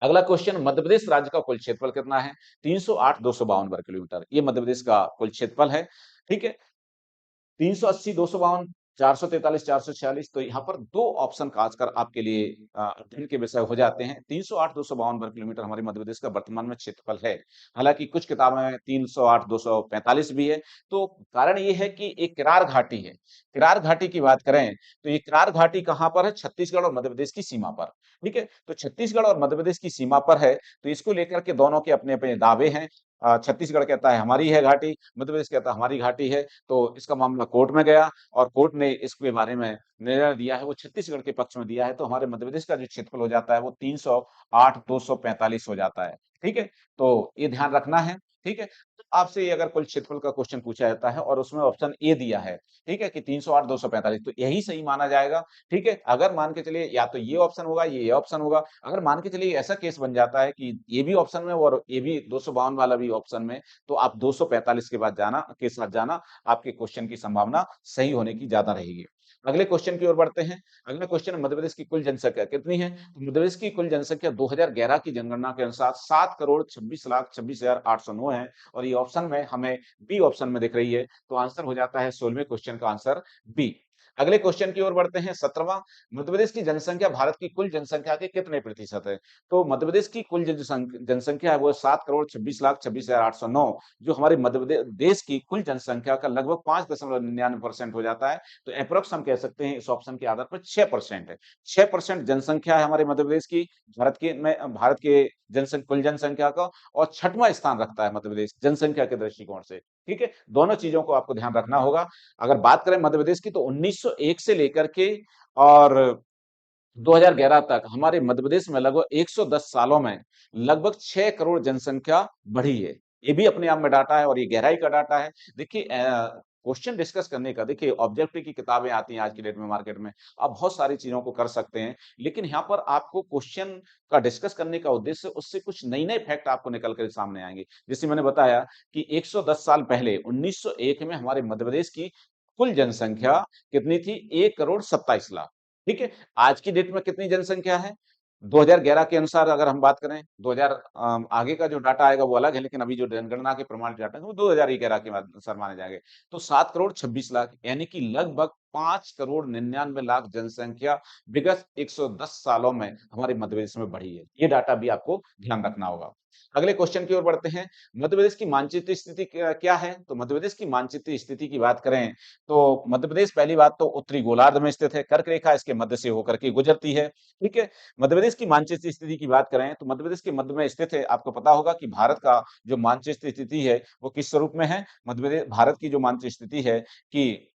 अगला क्वेश्चन, मध्य प्रदेश राज्य का कुल क्षेत्रफल कितना है? 308,252 वर्ग किलोमीटर, ये मध्य प्रदेश का कुल क्षेत्रफल है, ठीक है? 380, 252, 443, 446, तो यहाँ पर 2 ऑप्शन खासकर आपके लिए अध्ययन के विषय हो जाते हैं। 308, 252 वर्ग किलोमीटर हमारे मध्य प्रदेश का वर्तमान में क्षेत्रफल है। हालाँकि कुछ किताबों में 308, 245 भी है। तो कारण ये है कि एक किरार घाटी है। किरार घाटी की बात करें, तो ये किरार घाटी कहाँ पर है? छत्तीसगढ़ और मध्य प्रदेश की सीमा पर, ठीक है? तो छत्तीसगढ़ और मध्य प्रदेश की सीमा पर है, तो इसको लेकर के दोनों के अपने-अपने दावे हैं। छत्तीसगढ़ कहता है हमारी है घाटी, मध्य प्रदेश कहता है हमारी घाटी है। तो इसका मामला कोर्ट में गया और कोर्ट ने इसके बारे में निर्णय दिया है, वो छत्तीसगढ़ के पक्ष में दिया है, तो हमारे मध्य प्रदेश का जो क्षेत्रफल हो जाता है वो 308 245 हो जाता है, ठीक है? तो ये ध्यान रखना है, ठीक है? तो आपसे ये अगर कुल क्षेत्रफल का क्वेश्चन पूछा जाता है और उसमें ऑप्शन ए दिया है, ठीक है? कि 308 245, तो यही सही माना जाएगा, ठीक है? अगर मान के चलिए या तो ये ऑप्शन होगा, ये ऑप्शन होगा। अगर मान के चलिए ऐसा केस बन जाता है कि ये भी ऑप्शन में और ये भी 252 वाला भी ऑप्शन में, तो आप 245 के बाद जाना के साथ जाना, आपके क्वेश्चन की संभावना सही होने की ज्यादा रहेगी। अगले क्वेश्चन की ओर बढ़ते हैं। अगला क्वेश्चन, मध्य प्रदेश की कुल जनसंख्या कितनी है? तो मध्य प्रदेश की कुल जनसंख्या 2011 की जनगणना के अनुसार 7,26,26,809 है और ये ऑप्शन में हमें बी ऑप्शन में दिख रही है, तो आंसर हो जाता है 16वें क्वेश्चन का आंसर बी। अगले क्वेश्चन की ओर बढ़ते हैं, 17वां, मध्य प्रदेश की जनसंख्या भारत की कुल जनसंख्या के कितने प्रतिशत है? तो मध्य प्रदेश की कुल जनसंख्या है वो 7,26,26,809, जो हमारे मध्य देश की कुल जनसंख्या का लगभग 5.99% हो जाता है। तो एप्रोक्स हम कह सकते हैं इस ऑप्शन के आधार पर 6% है। 6% जनसंख्या है हमारे मध्य प्रदेश की, भारत के कुल जनसंख्या का, और 6वां स्थान रखता है मध्य प्रदेश जनसंख्या के दृष्टिकोण से, ठीक है? दोनों चीजों को आपको ध्यान रखना होगा। अगर बात करें मध्य प्रदेश की, तो 1901 से लेकर के और 2011 तक हमारे मध्य प्रदेश में लगभग 110 सालों में लगभग 6 करोड़ जनसंख्या बढ़ी है। ये भी अपने आप में डाटा है और ये गहराई का डाटा है। देखिए क्वेश्चन डिस्कस करने का, देखिए ऑब्जेक्टिव की किताबें आती हैं आज की डेट में मार्केट में। आप बहुत सारी चीज़ों को कर सकते हैं, लेकिन यहाँ पर आपको क्वेश्चन का डिस्कस करने का उद्देश्य, उससे कुछ नई-नई फैक्ट आपको निकल कर सामने आएँगे। जैसे मैंने बताया कि 110 साल पहले 1901 में हमारे मध्य प्रदेश की कुल जनसंख्या कितनी थी? 1 करोड़ 27 लाख। ठीक है? आज की डेट में कितनी जनसंख्या है? 2011 के अनुसार अगर हम बात करें, 2000 आगे का जो डाटा आएगा वो अलग है, लेकिन अभी जो जनगणना के प्रमाणित डाटा है वो 2011 के अनुसार माने जाएंगे। तो 7 करोड़ 26 लाख, यानी कि लगभग 5 करोड़ 99 लाख जनसंख्या विगत 110 सालों में हमारे मध्य प्रदेश में बढ़ी है। ये डाटा भी आपको ध्यान रखना होगा। अगले क्वेश्चन की ओर बढ़ते हैं। मध्य प्रदेश की मानचित्र स्थिति क्या है? तो मध्य प्रदेश की मानचित्र स्थिति की बात करें, तो मध्य प्रदेश पहली बात तो उत्तरी गोलार्ध में स्थित है, कर्क रेखा इसके मध्य से होकर के गुजरती है, ठीक है? मध्य प्रदेश की मानचित्र स्थिति की बात करें, तो मध्य प्रदेश के मध्य में स्थित है। आपको पता होगा कि भारत का जो मानचित्र स्थिति है, वो किस स्वरूप में है? भारत की जो मानचित्र स्थिति है कि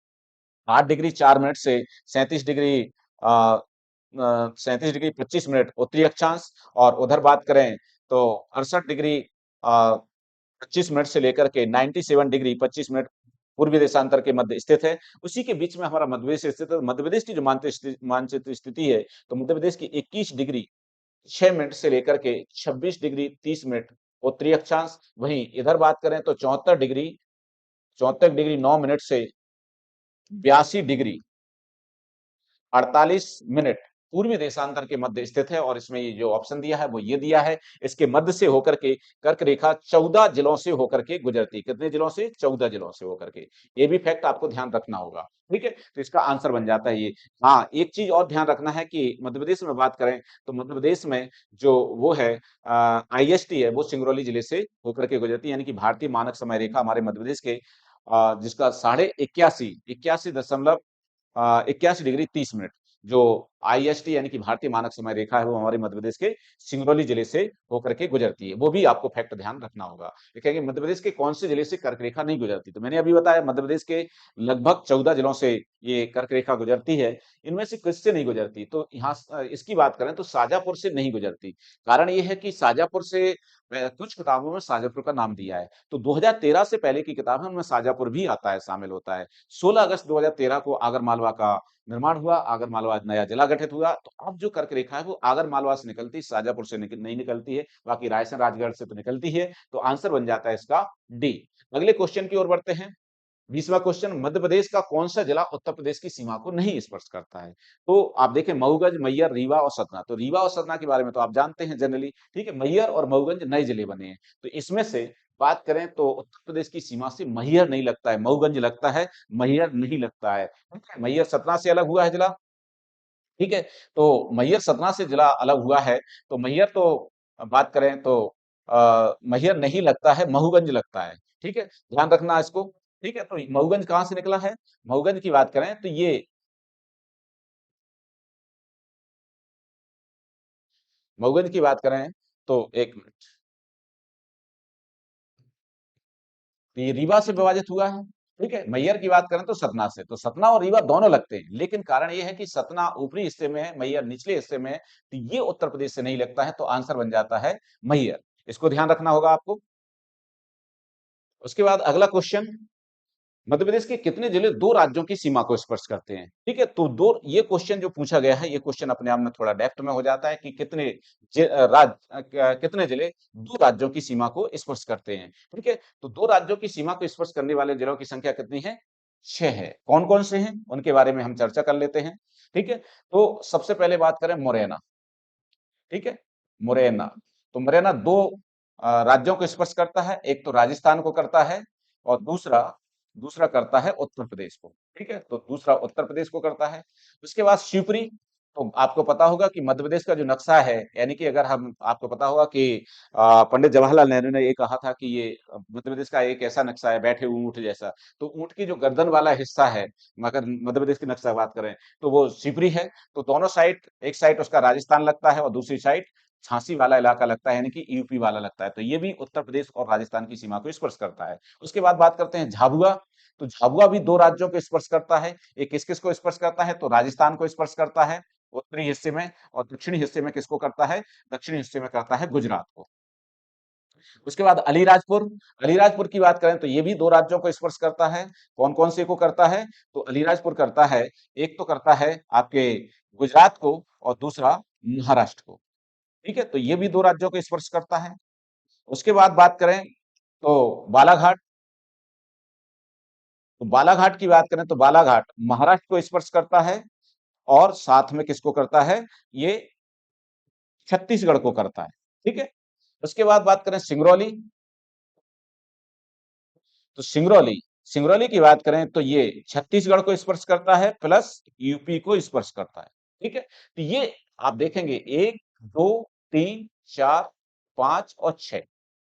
8 डिग्री 4 मिनट से 37 डिग्री 37 डिग्री 25 मिनट उत्तरी अक्षांश, और उधर बात करें तो 68 डिग्री 25 मिनट से लेकर के 97 डिग्री 25 मिनट पूर्वी देशांतर के मध्य स्थित है। उसी के बीच में हमारा मध्य प्रदेश स्थित है। मध्य प्रदेश की जो मानचित्र स्थिति है, तो मध्य प्रदेश की 21 डिग्री 6 मिनट से लेकर के 26 डिग्री 30 मिनट उत्तरी अक्षांश, वहीं इधर बात करें तो 74 डिग्री 9 मिनट से 82 डिग्री 48 मिनट पूर्वी देशांतर के मध्य स्थित है, और इसमें ये जो ऑप्शन दिया है वो ये दिया है, इसके मध्य से होकर के कर्क रेखा 14 जिलों से होकर के गुजरती है। कितने जिलों से? 14 जिलों से होकर के। ये भी फैक्ट आपको ध्यान रखना होगा, ठीक है? तो इसका आंसर बन जाता है ये। हाँ, एक चीज और ध्यान रखना है कि मध्य प्रदेश में बात करें, तो मध्य प्रदेश में जो वो है आईएसटी है, वो सिंगरौली जिले से होकर के गुजरती है, यानी कि भारतीय मानक समय रेखा हमारे मध्य प्रदेश के जिसका 81 डिग्री 30 मिनट जो आईएसटी यानी कि भारतीय मानक समय रेखा है, वो हमारे मध्य प्रदेश के सिंगरौली जिले से होकर के गुजरती है। वो भी आपको फैक्ट ध्यान रखना होगा। ये कहेंगे मध्य प्रदेश के कौन से जिले से कर्क रेखा नहीं गुजरती? तो मैंने अभी बताया मध्य प्रदेश के लगभग 14 जिलों से ये कर्क रेखा गुजरती है। इनमें से किससे नहीं गुजरती? तो यहाँ इसकी बात करें तो शाजापुर से नहीं गुजरती। कारण ये है कि शाजापुर से कुछ किताबों में शाजापुर का नाम दिया है। तो 2013 से पहले की किताब है, उनमें शाजापुर भी आता है, शामिल होता है। 16 अगस्त 2013 को आगरमालवा का निर्माण हुआ, आगरमालवा नया जिला गठित हुआ। तो अब जो कर्क रेखा है वो आगरमालवा से निकलती है, शाजापुर से नहीं निकलती है, बाकी रायसेन राजगढ़ से तो निकलती है। तो आंसर बन जाता है इसका डी। अगले क्वेश्चन की ओर बढ़ते हैं। 20वां क्वेश्चन, मध्य प्रदेश का कौन सा जिला उत्तर प्रदेश की सीमा को नहीं स्पर्श करता है? तो आप देखें मऊगंज, मैहर, रीवा और सतना। तो रीवा और सतना के बारे में तो आप जानते हैं जनरली, ठीक है? मैहर और मऊगंज नए जिले बने हैं। तो इसमें से बात करें तो उत्तर प्रदेश की सीमा से मैहर नहीं लगता है, मऊगंज लगता है, मैहर नहीं लगता है। ठीक है? मैहर सतना से अलग हुआ है जिला, ठीक है? तो मैहर सतना से जिला अलग हुआ है, तो मैहर तो बात करें तो मैहर नहीं लगता है, महूगंज लगता है, ठीक है? ध्यान रखना इसको, ठीक है? तो महूगंज कहाँ से निकला है? महूगंज की बात करें तो ये महूगंज की बात करें तो 1 मिनट, तो ये रीवा से विभाजित हुआ है, ठीक है? मैहर की बात करें तो सतना से, तो सतना और रीवा दोनों लगते हैं, लेकिन कारण ये है कि सतना ऊपरी हिस्से में है, मैहर निचले हिस्से में है, तो ये उत्तर प्रदेश से नहीं लगता है, तो आंसर बन जाता है मैहर। इसको ध्यान रखना होगा आपको। उसके बाद अगला क्वेश्चन, मध्य प्रदेश के कितने जिले 2 राज्यों की सीमा को स्पर्श करते हैं? ठीक है? तो 2 ये क्वेश्चन जो पूछा गया है, ये क्वेश्चन अपने आप में थोड़ा डेप्थ में हो जाता है कि कितने कितने जिले 2 राज्यों की सीमा को स्पर्श करते हैं, ठीक है? तो 2 राज्यों की सीमा को स्पर्श करने वाले जिलों की संख्या कितनी है? 6 है। कौन-कौन से हैं? उनके बारे में हम चर्चा कर लेते हैं, ठीक है? तो सबसे पहले बात करें मुरैना, ठीक है? मुरैना, तो मुरैना 2 राज्यों को स्पर्श करता है, एक तो राजस्थान को करता है और दूसरा दूसरा करता है उत्तर प्रदेश को, ठीक है? तो दूसरा उत्तर प्रदेश को करता है। उसके बाद शिवपुरी, तो आपको पता होगा कि मध्य प्रदेश का जो नक्शा है, यानी कि अगर हम आपको पता होगा कि पंडित जवाहरलाल नेहरू ने ये कहा था कि ये मध्य प्रदेश का एक ऐसा नक्शा है, बैठे हुए ऊँट जैसा, तो ऊँट की जो गर्दन वाला हिस्सा है, अगर मध्य प्रदेश की नक्शा बात करें, तो वो शिवपुरी है। तो दोनों साइड, एक साइड उसका राजस्थान लगता है और दूसरी साइड झांसी वाला इलाका लगता है, यानी कि यूपी वाला लगता है। तो ये भी उत्तर प्रदेश और राजस्थान की सीमा को स्पर्श करता है। उसके बाद बात करते हैं झाबुआ, तो झाबुआ भी 2 राज्यों को स्पर्श करता है। ये किस-किस को स्पर्श करता है? तो राजस्थान को स्पर्श करता है उत्तरी हिस्से में, और दक्षिणी हिस्से में किसको करता है? दक्षिणी हिस्से में करता है गुजरात को। उसके बाद अलीराजपुर, अलीराजपुर की बात करें तो ये भी 2 राज्यों को स्पर्श करता है। कौन-कौन से को करता है? तो अलीराजपुर करता है, एक तो करता है आपके गुजरात को और दूसरा महाराष्ट्र को। ठीक है? तो ये भी 2 राज्यों को स्पर्श करता है। उसके बाद बात करें तो बालाघाट, तो बालाघाट की बात करें तो बालाघाट महाराष्ट्र को स्पर्श करता है और साथ में किसको करता है? ये छत्तीसगढ़ को करता है। ठीक है? उसके बाद बात करें सिंगरौली, तो सिंगरौली, सिंगरौली की बात करें तो ये छत्तीसगढ़ को स्पर्श करता है प्लस यूपी को स्पर्श करता है। ठीक है? तो ये आप देखेंगे 1, 2, 3, 4, 5 और 6,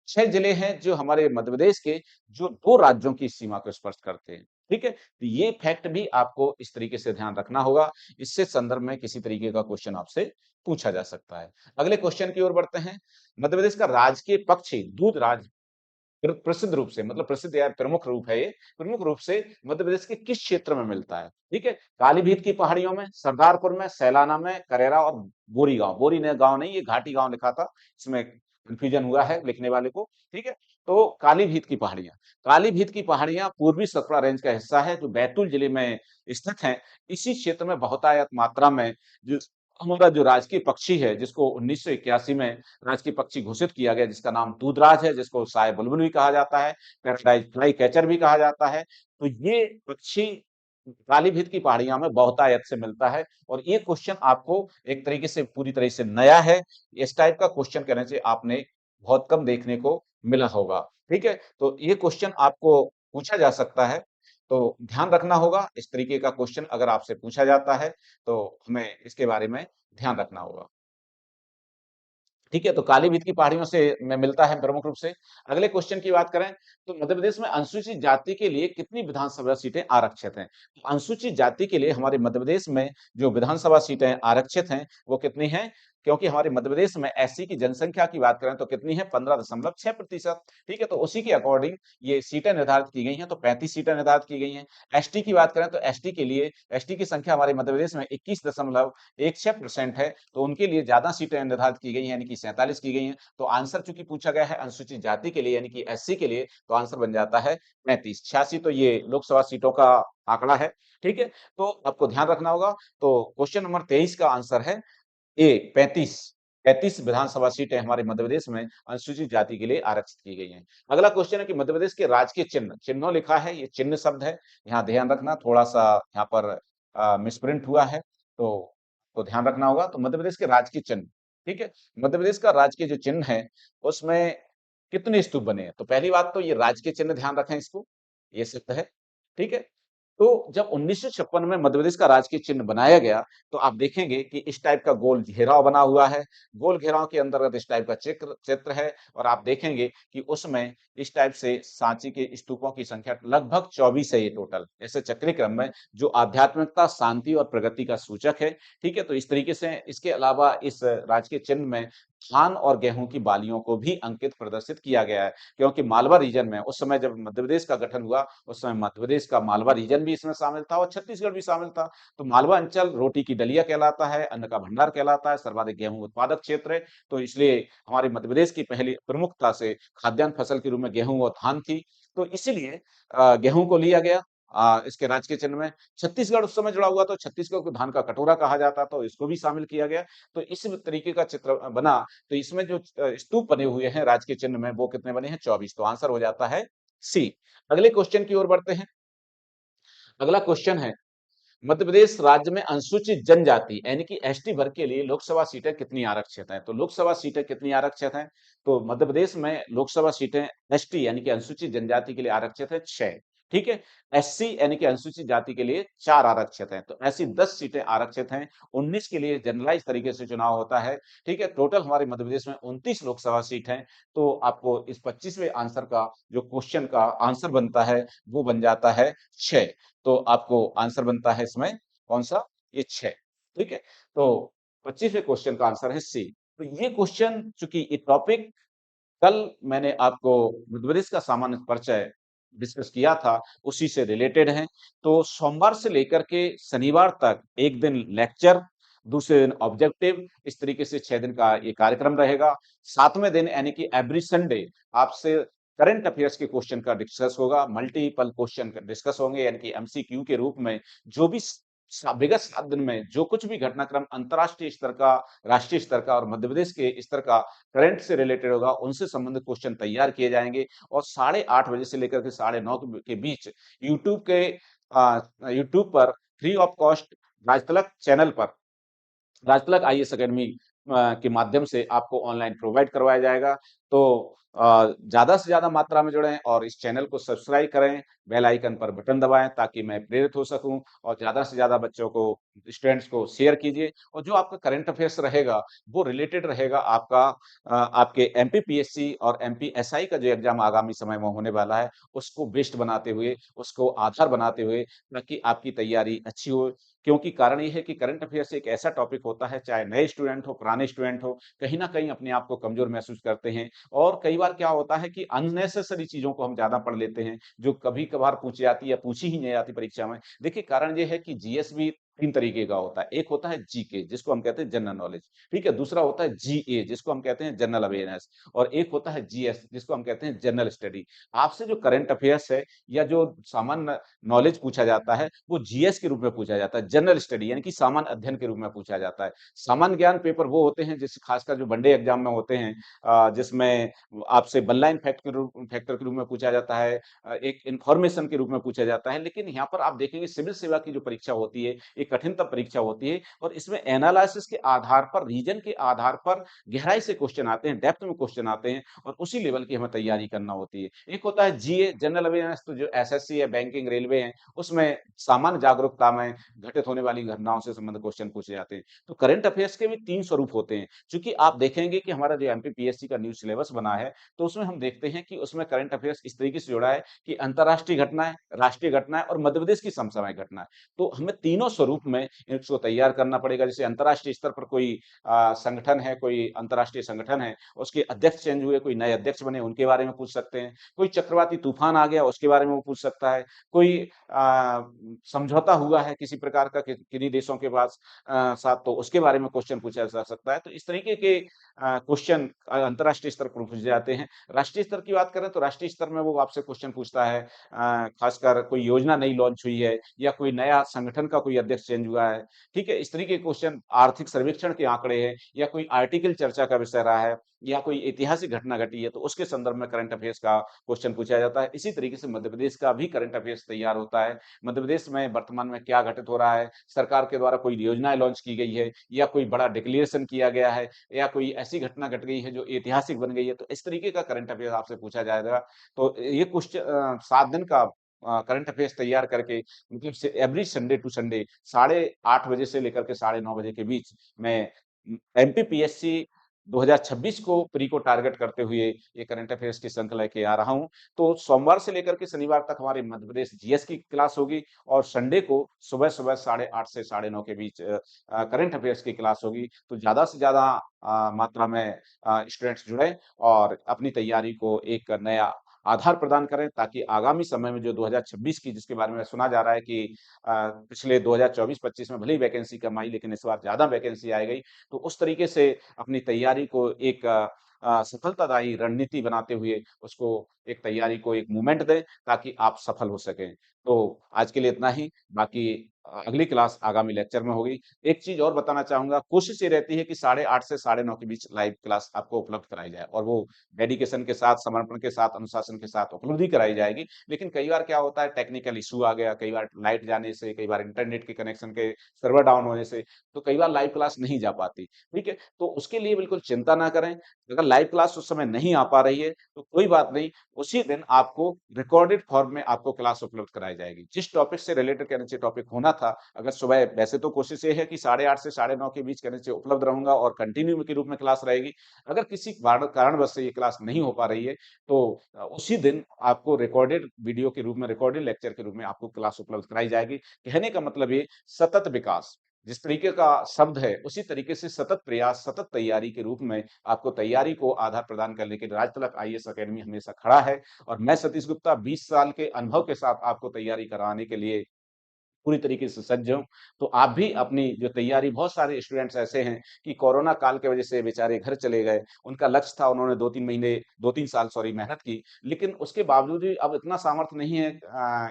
6 जिले हैं जो हमारे मध्य प्रदेश के जो 2 राज्यों की सीमा को स्पर्श करते हैं। ठीक है? तो ये फैक्ट भी आपको इस तरीके से ध्यान रखना होगा। इससे संदर्भ में किसी तरीके का क्वेश्चन आपसे पूछा जा सकता है। अगले क्वेश्चन की ओर बढ़ते हैं। मध्य प्रदेश का राजकीय पक्षी दूध राज प्रसिद्ध रूप से, मतलब प्रसिद्ध या प्रमुख रूप है ये, प्रमुख रूप से मध्य प्रदेश के किस क्षेत्र में मिलता है? ठीक है? कालीभीत की पहाड़ियों में, सरदारपुर में, सैलाना में, करेरा और बोरी गाँव, बोरी ने गाँव नहीं, ये घाटी गाँव लिखा था, इसमें कन्फ्यूजन हुआ है लिखने वाले को, ठीक है? तो कालीभीत की पहाड़ियाँ, कालीभीत की पहाड़ियाँ पूर्वी सतपुड़ा रेंज का हिस्सा है जो बैतूल जिले में स्थित हैं। इसी क्षेत्र में बहुतायत मात्रा में जो हमारा जो राजकीय पक्षी है, जिसको 1981 में राजकीय पक्षी घोषित किया गया, जिसका नाम दूधराज है, जिसको साय बुलबुल भी कहा जाता है, पैराडाइज फ्लाई कैचर भी कहा जाता है। तो ये पक्षी कालीभीत की पहाड़ियाँ में बहुतायत से मिलता है, और ये क्वेश्चन आपको एक तरीके से पूरी तरह से नया है। इस टाइप का क्वेश्चन कहने से आपने बहुत कम देखने को मिला होगा, ठीक है? तो ये क्वेश्चन आपको पूछा जा सकता है, तो ध्यान रखना होगा, इस तरीके का क्वेश्चन अगर आपसे पूछा जाता है, तो हमें इसके बारे में ध्यान रखना होगा। ठीक है, तो कालीभीत की पहाड़ियों से में मिलता है प्रमुख रूप से। अगले क्वेश्चन की बात करें तो मध्य प्रदेश में अनुसूचित जाति के लिए कितनी विधानसभा सीटें आरक्षित हैं? तो अनुसूचित जाति के लिए हमारे मध्य प्रदेश में जो विधानसभा सीटें आरक्षित हैं, वो कितनी हैं? क्योंकि हमारे मध्य प्रदेश में एससी की जनसंख्या की बात करें तो कितनी है? 15.6%। ठीक है, तो उसी के अकॉर्डिंग ये सीटें निर्धारित की गई हैं, तो 35 सीटें निर्धारित की गई हैं। एसटी की बात करें तो एसटी के लिए, एसटी की संख्या हमारे मध्य प्रदेश में 21.16% है, तो उनके लिए ज़्यादा सीटें निर्धारित की गई हैं, यानी कि 47 की गई हैं। तो आंसर चूँकि पूछा गया है अनुसूचित जाति के लिए, यानी कि एससी के लिए, तो आंसर बन जाता है 35। 86 तो ये लोकसभा सीटों का आंकड़ा है, ठीक है? तो आपको ध्यान रखना होगा। तो क्वेश्चन नंबर 23 का आंसर है ए 35। 33 विधानसभा सीटें हमारे मध्य प्रदेश में अनुसूचित जाति के लिए आरक्षित की गई हैं। अगला क्वेश्चन है कि मध्य प्रदेश के राजकीय चिन्ह, चिन्हों लिखा है, ये चिन्ह शब्द है, यहाँ ध्यान रखना, थोड़ा-सा यहाँ पर मिसप्रिंट हुआ है, तो ध्यान रखना होगा। तो मध्य प्रदेश के राजकीय चिन्ह, ठीक है? मध्य प्रदेश का राजकीय जो चिन्ह है, उसमें कितने स्तूप बने हैं? तो पहली बात तो ये राजकीय चिन्ह ध्यान रखें इसको, ये शब्द है, ठीक है? तो जब 1956 में मध्य प्रदेश का राजकीय चिन्ह बनाया गया, तो आप देखेंगे कि इस टाइप का गोल घेराव बना हुआ है। गोल घेराव के अंतर्गत इस टाइप का चित्र चित्र है और आप देखेंगे कि उसमें इस टाइप से सांची के स्तूपों की संख्या लगभग 24 है ये टोटल। ऐसे चक्रीय क्रम में जो आध्यात्मिकता, शांति और प्रगति का सूचक है, ठीक है? तो इस तरीके से इसके अलावा इस राजकीय चिन्ह में धान और गेहूँ की बालियों को भी अंकित प्रदर्शित किया गया है, क्योंकि मालवा रीजन में उस समय जब मध्य प्रदेश का गठन हुआ, उस समय मध्य प्रदेश का मालवा रीजन भी इसमें शामिल था और छत्तीसगढ़ भी शामिल था। तो मालवा अंचल रोटी की डलिया कहलाता है, अन्न का भंडार कहलाता है, सर्वाधिक गेहूँ उत्पादक क्षेत्र है, तो इसलिए हमारे मध्य प्रदेश की पहली प्रमुखता से खाद्यान्न फसल के रूप में गेहूँ और धान थी। तो इसीलिए गेहूँ को लिया गया इसके राज्य के चिन्ह में। छत्तीसगढ़ उस समय जुड़ा हुआ तो छत्तीसगढ़ को धान का कटोरा कहा जाता, तो इसको भी शामिल किया गया। तो इस तरीके का चित्र बना, तो इसमें जो स्तूप बने हुए हैं राज्य के चिन्ह में, वो कितने बने हैं? 24। तो आंसर हो जाता है सी। अगले क्वेश्चन की ओर बढ़ते हैं। अगला क्वेश्चन है, मध्य प्रदेश राज्य में अनुसूचित जनजाति यानी कि एसटी वर्ग के लिए लोकसभा सीटें कितनी आरक्षित हैं? तो लोकसभा सीटें कितनी आरक्षित हैं? तो मध्य प्रदेश में लोकसभा सीटें एसटी यानी कि अनुसूचित जनजाति के लिए आरक्षित है 6, ठीक है? एससी यानी कि अनुसूचित जाति के लिए 4 आरक्षित हैं। तो ऐसी 10 सीटें आरक्षित हैं, 19 के लिए जनरलाइज़ तरीके से चुनाव होता है, ठीक है? टोटल हमारे मध्य प्रदेश में 29 लोकसभा सीट हैं, तो आपको इस 25वें आंसर का जो क्वेश्चन का आंसर बनता है, वो बन जाता है 6। तो आपको आंसर बनता है इसमें कौन-सा? ये 6, ठीक है? तो 25वें क्वेश्चन का आंसर है सी। तो ये क्वेश्चन चूँकि ये टॉपिक कल मैंने आपको मध्य प्रदेश का सामान्य परिचय डिस्कस किया था, उसी से रिलेटेड हैं। तो सोमवार से लेकर के शनिवार तक 1 दिन लेक्चर, दूसरे दिन ऑब्जेक्टिव, इस तरीके से 6 दिन का ये कार्यक्रम रहेगा। 7वें दिन यानी कि एवरी संडे आपसे करंट अफेयर्स के क्वेश्चन का डिस्कस होगा, मल्टीपल क्वेश्चन डिस्कस होंगे यानी कि एमसीक्यू के रूप में जो भी विगत 7 दिन में जो कुछ भी घटनाक्रम अंतर्राष्ट्रीय स्तर का, राष्ट्रीय स्तर का और मध्य प्रदेश के स्तर का करंट से रिलेटेड होगा, उनसे संबंधित क्वेश्चन तैयार किए जाएँगे और 8:30 बजे से लेकर के 9:30 के बीच यूट्यूब पर फ्री ऑफ कॉस्ट राजतलक चैनल पर राजतलक आईएएस अकेडमी के माध्यम से आपको ऑनलाइन प्रोवाइड करवाया जाएगा। तो ज़्यादा से ज़्यादा मात्रा में जुड़ें और इस चैनल को सब्सक्राइब करें, बेल आइकन पर बटन दबाएँ ताकि मैं प्रेरित हो सकूँ और ज़्यादा से ज़्यादा बच्चों को, स्टूडेंट्स को शेयर कीजिए और जो आपका करंट अफेयर्स रहेगा, वो रिलेटेड रहेगा आपके एमपीपीएससी और एमपीएसआई का जो एग्ज़ाम आगामी समय में होने वाला है, उसको बेस्ड बनाते हुए, उसको आधार बनाते हुए ताकि आपकी तैयारी अच्छी हो। क्योंकि कारण ये है कि करंट अफेयर्स एक ऐसा टॉपिक होता है, चाहे नए स्टूडेंट हो, पुराने स्टूडेंट हो, कहीं न कहीं अपने आप को कमज़ोर महसूस करते हैं और कई बार क्या होता है कि अननेसेसरी चीज़ों को हम ज़्यादा पढ़ लेते हैं, जो कभी-कभार पूछी जाती है या पूछी ही नहीं जाती परीक्षा में। देखिए, कारण ये है कि जीएस भी 3 तरीके का होता है। एक होता है जीके जिसको हम कहते हैं जनरल नॉलेज, ठीक है? दूसरा होता है जीए जिसको हम कहते हैं जनरल अवेयरनेस और एक होता है जीएस जिसको हम कहते हैं जनरल स्टडी। आपसे जो करंट अफेयर्स है या जो सामान्य नॉलेज पूछा जाता है, वो जीएस के रूप में पूछा जाता है, जनरल स्टडी यानी कि सामान्य अध्ययन के रूप में पूछा जाता है। सामान्य ज्ञान पेपर वो होते हैं जैसे खासकर जो वनडे एग्ज़ाम में होते हैं जिसमें आपसे वन लाइन फैक्टर के रूप में पूछा जाता है एक इन्फॉर्मेशन के रूप में पूछा जाता है। लेकिन यहाँ पर आप देखेंगे सिविल सेवा की जो परीक्षा होती है, ये कठिनतम परीक्षा होती है और इसमें एनालिसिस के आधार पर, रीजन के आधार पर गहराई से क्वेश्चन आते हैं, डेप्थ में क्वेश्चन आते हैं और उसी लेवल की हमें तैयारी करना होती है। एक होता है जीए जनरल अवेयरनेस तो जो एसएससी है, बैंकिंग, रेलवे है, उसमें सामान्य जागरूकता में घटित होने वाली घटनाओं से संबंधित क्वेश्चन पूछे जाते हैं। तो करंट अफेयर्स के भी 3 स्वरूप होते हैं। चूँकि आप देखेंगे कि हमारा जो एमपीपीएससी का न्यू सिलेबस बना है, तो उसमें हम देखते हैं कि उसमें करंट अफेयर्स इस तरीके से जोड़ा है कि अंतर्राष्ट्रीय घटनाएँ, राष्ट्रीय घटनाएँ और मध्य प्रदेश की समसामयिक घटनाएँ। तो हमें तीनों स्वरूप में इसको तैयार करना पड़ेगा। जैसे अंतर्राष्ट्रीय स्तर पर कोई संगठन है, कोई अंतर्राष्ट्रीय संगठन है, उसके अध्यक्ष चेंज हुए, कोई नए अध्यक्ष बने, उनके बारे में पूछ सकते हैं। कोई चक्रवाती तूफान आ गया, उसके बारे में वो पूछ सकता है। कोई समझौता हुआ है किसी प्रकार का किन्हीं देशों के पास साथ, तो उसके बारे में क्वेश्चन पूछा जा सकता है। तो इस तरीके के क्वेश्चन अंतर्राष्ट्रीय स्तर पर पूछे जाते हैं। राष्ट्रीय स्तर की बात करें तो राष्ट्रीय स्तर में वो आपसे क्वेश्चन पूछता है खासकर कोई योजना नई लॉन्च हुई है या कोई नया संगठन का कोई अध्यक्ष चेंज हुआ है, ठीक है? इस तरीके के क्वेश्चन आर्थिक सर्वेक्षण के आंकड़े हैं या कोई आर्टिकल चर्चा का विषय रहा है या कोई ऐतिहासिक घटना घटी है, तो उसके संदर्भ में करंट अफेयर्स का क्वेश्चन पूछा जाता है। इसी तरीके से मध्य प्रदेश का भी करंट अफेयर्स तैयार होता है। मध्य प्रदेश में वर्तमान में क्या घटित हो रहा है, सरकार के द्वारा कोई योजनाएँ लॉन्च की गई है या कोई बड़ा डिक्लेरेशन किया गया है या कोई ऐसी घटना घट गई है जो ऐतिहासिक बन गई है, तो इस तरीके का करंट अफेयर आपसे पूछा जाएगा। तो ये 7 दिन का करंट अफेयर्स तैयार करके मतलब से एवरी संडे टू संडे 8:30 बजे से लेकर के 9:30 बजे के बीच मैं एमपीपीएससी 2026 को प्री को टारगेट करते हुए ये करंट अफेयर्स की श्रृंखला लेके आ रहा हूँ। तो सोमवार से लेकर के शनिवार तक हमारे मध्य प्रदेश जीएस की क्लास होगी और संडे को सुबह-सुबह 8:30 से 9:30 के बीच करंट अफेयर्स की क्लास होगी। तो ज़्यादा से ज़्यादा मात्रा में स्टूडेंट्स जुड़ें और अपनी तैयारी को एक नया आधार प्रदान करें ताकि आगामी समय में जो 2026 की जिसके बारे में सुना जा रहा है कि पिछले 2024-25 में भले ही वैकेंसी कम आई लेकिन इस बार ज़्यादा वैकेंसी आ गई। तो उस तरीके से अपनी तैयारी को एक सफलतादायी रणनीति बनाते हुए उसको एक तैयारी को एक मूवमेंट दें ताकि आप सफल हो सकें। तो आज के लिए इतना ही, बाकी अगली क्लास आगामी लेक्चर में होगी। एक चीज़ और बताना चाहूँगा, कोशिश ये रहती है कि 8:30 से 9:30 के बीच लाइव क्लास आपको उपलब्ध कराई जाए और वो डेडिकेशन के साथ, समर्पण के साथ, अनुशासन के साथ उपलब्ध ही कराई जाएगी। लेकिन कई बार क्या होता है टेक्निकल इश्यू आ गया, कई बार लाइट जाने से, कई बार इंटरनेट के कनेक्शन के सर्वर डाउन होने से, तो कई बार लाइव क्लास नहीं जा पाती, ठीक है? तो उसके लिए बिल्कुल चिंता ना करें। अगर लाइव क्लास उस समय नहीं आ पा रही है, तो कोई बात नहीं, उसी दिन आपको रिकॉर्डेड फॉर्म में आपको क्लास उपलब्ध कराई जाएगी। जिस टॉपिक से रिलेटेड कहने चाहिए टॉपिक होना था, अगर सुबह वैसे तो कोशिश ये है कि 8:30 से 9:30 के बीच कहने चाहिए उपलब्ध रहूँगा और कंटिन्यू के रूप में क्लास रहेगी। अगर किसी कारणवश से ये क्लास नहीं हो पा रही है, तो उसी दिन आपको रिकॉर्डेड वीडियो के रूप में, रिकॉर्डेड लेक्चर के रूप में आपको क्लास उपलब्ध कराई जाएगी। कहने का मतलब ये सतत विकास, जिस तरीके का शब्द है, उसी तरीके से सतत प्रयास, सतत तैयारी के रूप में आपको तैयारी को आधार प्रदान करने के लिए राजतलक आईएएस अकेडमी हमेशा खड़ा है और मैं सतीश गुप्ता 20 साल के अनुभव के साथ आपको तैयारी कराने के लिए पूरी तरीके से सज्ज हूँ। तो आप भी अपनी जो तैयारी बहुत सारे स्टूडेंट्स ऐसे हैं कि कोरोना काल की वजह से बेचारे घर चले गए। उनका लक्ष्य था उन्होंने 2-3 महीने 2-3 साल सॉरी मेहनत की, लेकिन उसके बावजूद भी अब इतना सामर्थ्य नहीं है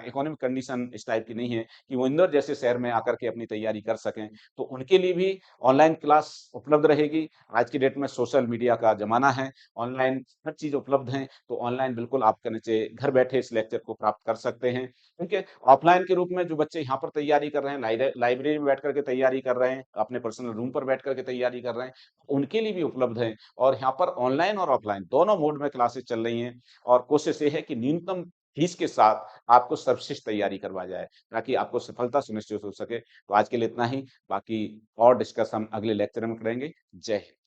इकोनॉमिक कंडीशन इस टाइप की नहीं है कि वो इंदौर जैसे शहर में आकर के अपनी तैयारी कर सकें। तो उनके लिए भी ऑनलाइन क्लास उपलब्ध रहेगी। आज की डेट में सोशल मीडिया का ज़माना है, ऑनलाइन हर चीज़ उपलब्ध है, तो ऑनलाइन बिल्कुल आप क्या नीचे घर बैठे इस लेक्चर को प्राप्त कर सकते हैं। ठीक है? ऑफ़लाइन के रूप में जो बच्चे यहाँ पर तैयारी कर रहे हैं, लाइब्रेरी में बैठ कर के तैयारी कर रहे हैं, अपने पर्सनल रूम पर बैठ कर के तैयारी कर रहे हैं, उनके लिए भी उपलब्ध है और यहाँ पर ऑनलाइन और ऑफ़लाइन दोनों मोड में क्लासेस चल रही हैं और कोशिश ये है कि न्यूनतम फीस के साथ आपको सर्वश्रेष्ठ तैयारी करवाया जाए, ताकि आपको सफलता सुनिश्चित हो सके। तो आज के लिए इतना ही, बाकी और डिस्कस हम अगले लेक्चर में करेंगे। जय हिंद।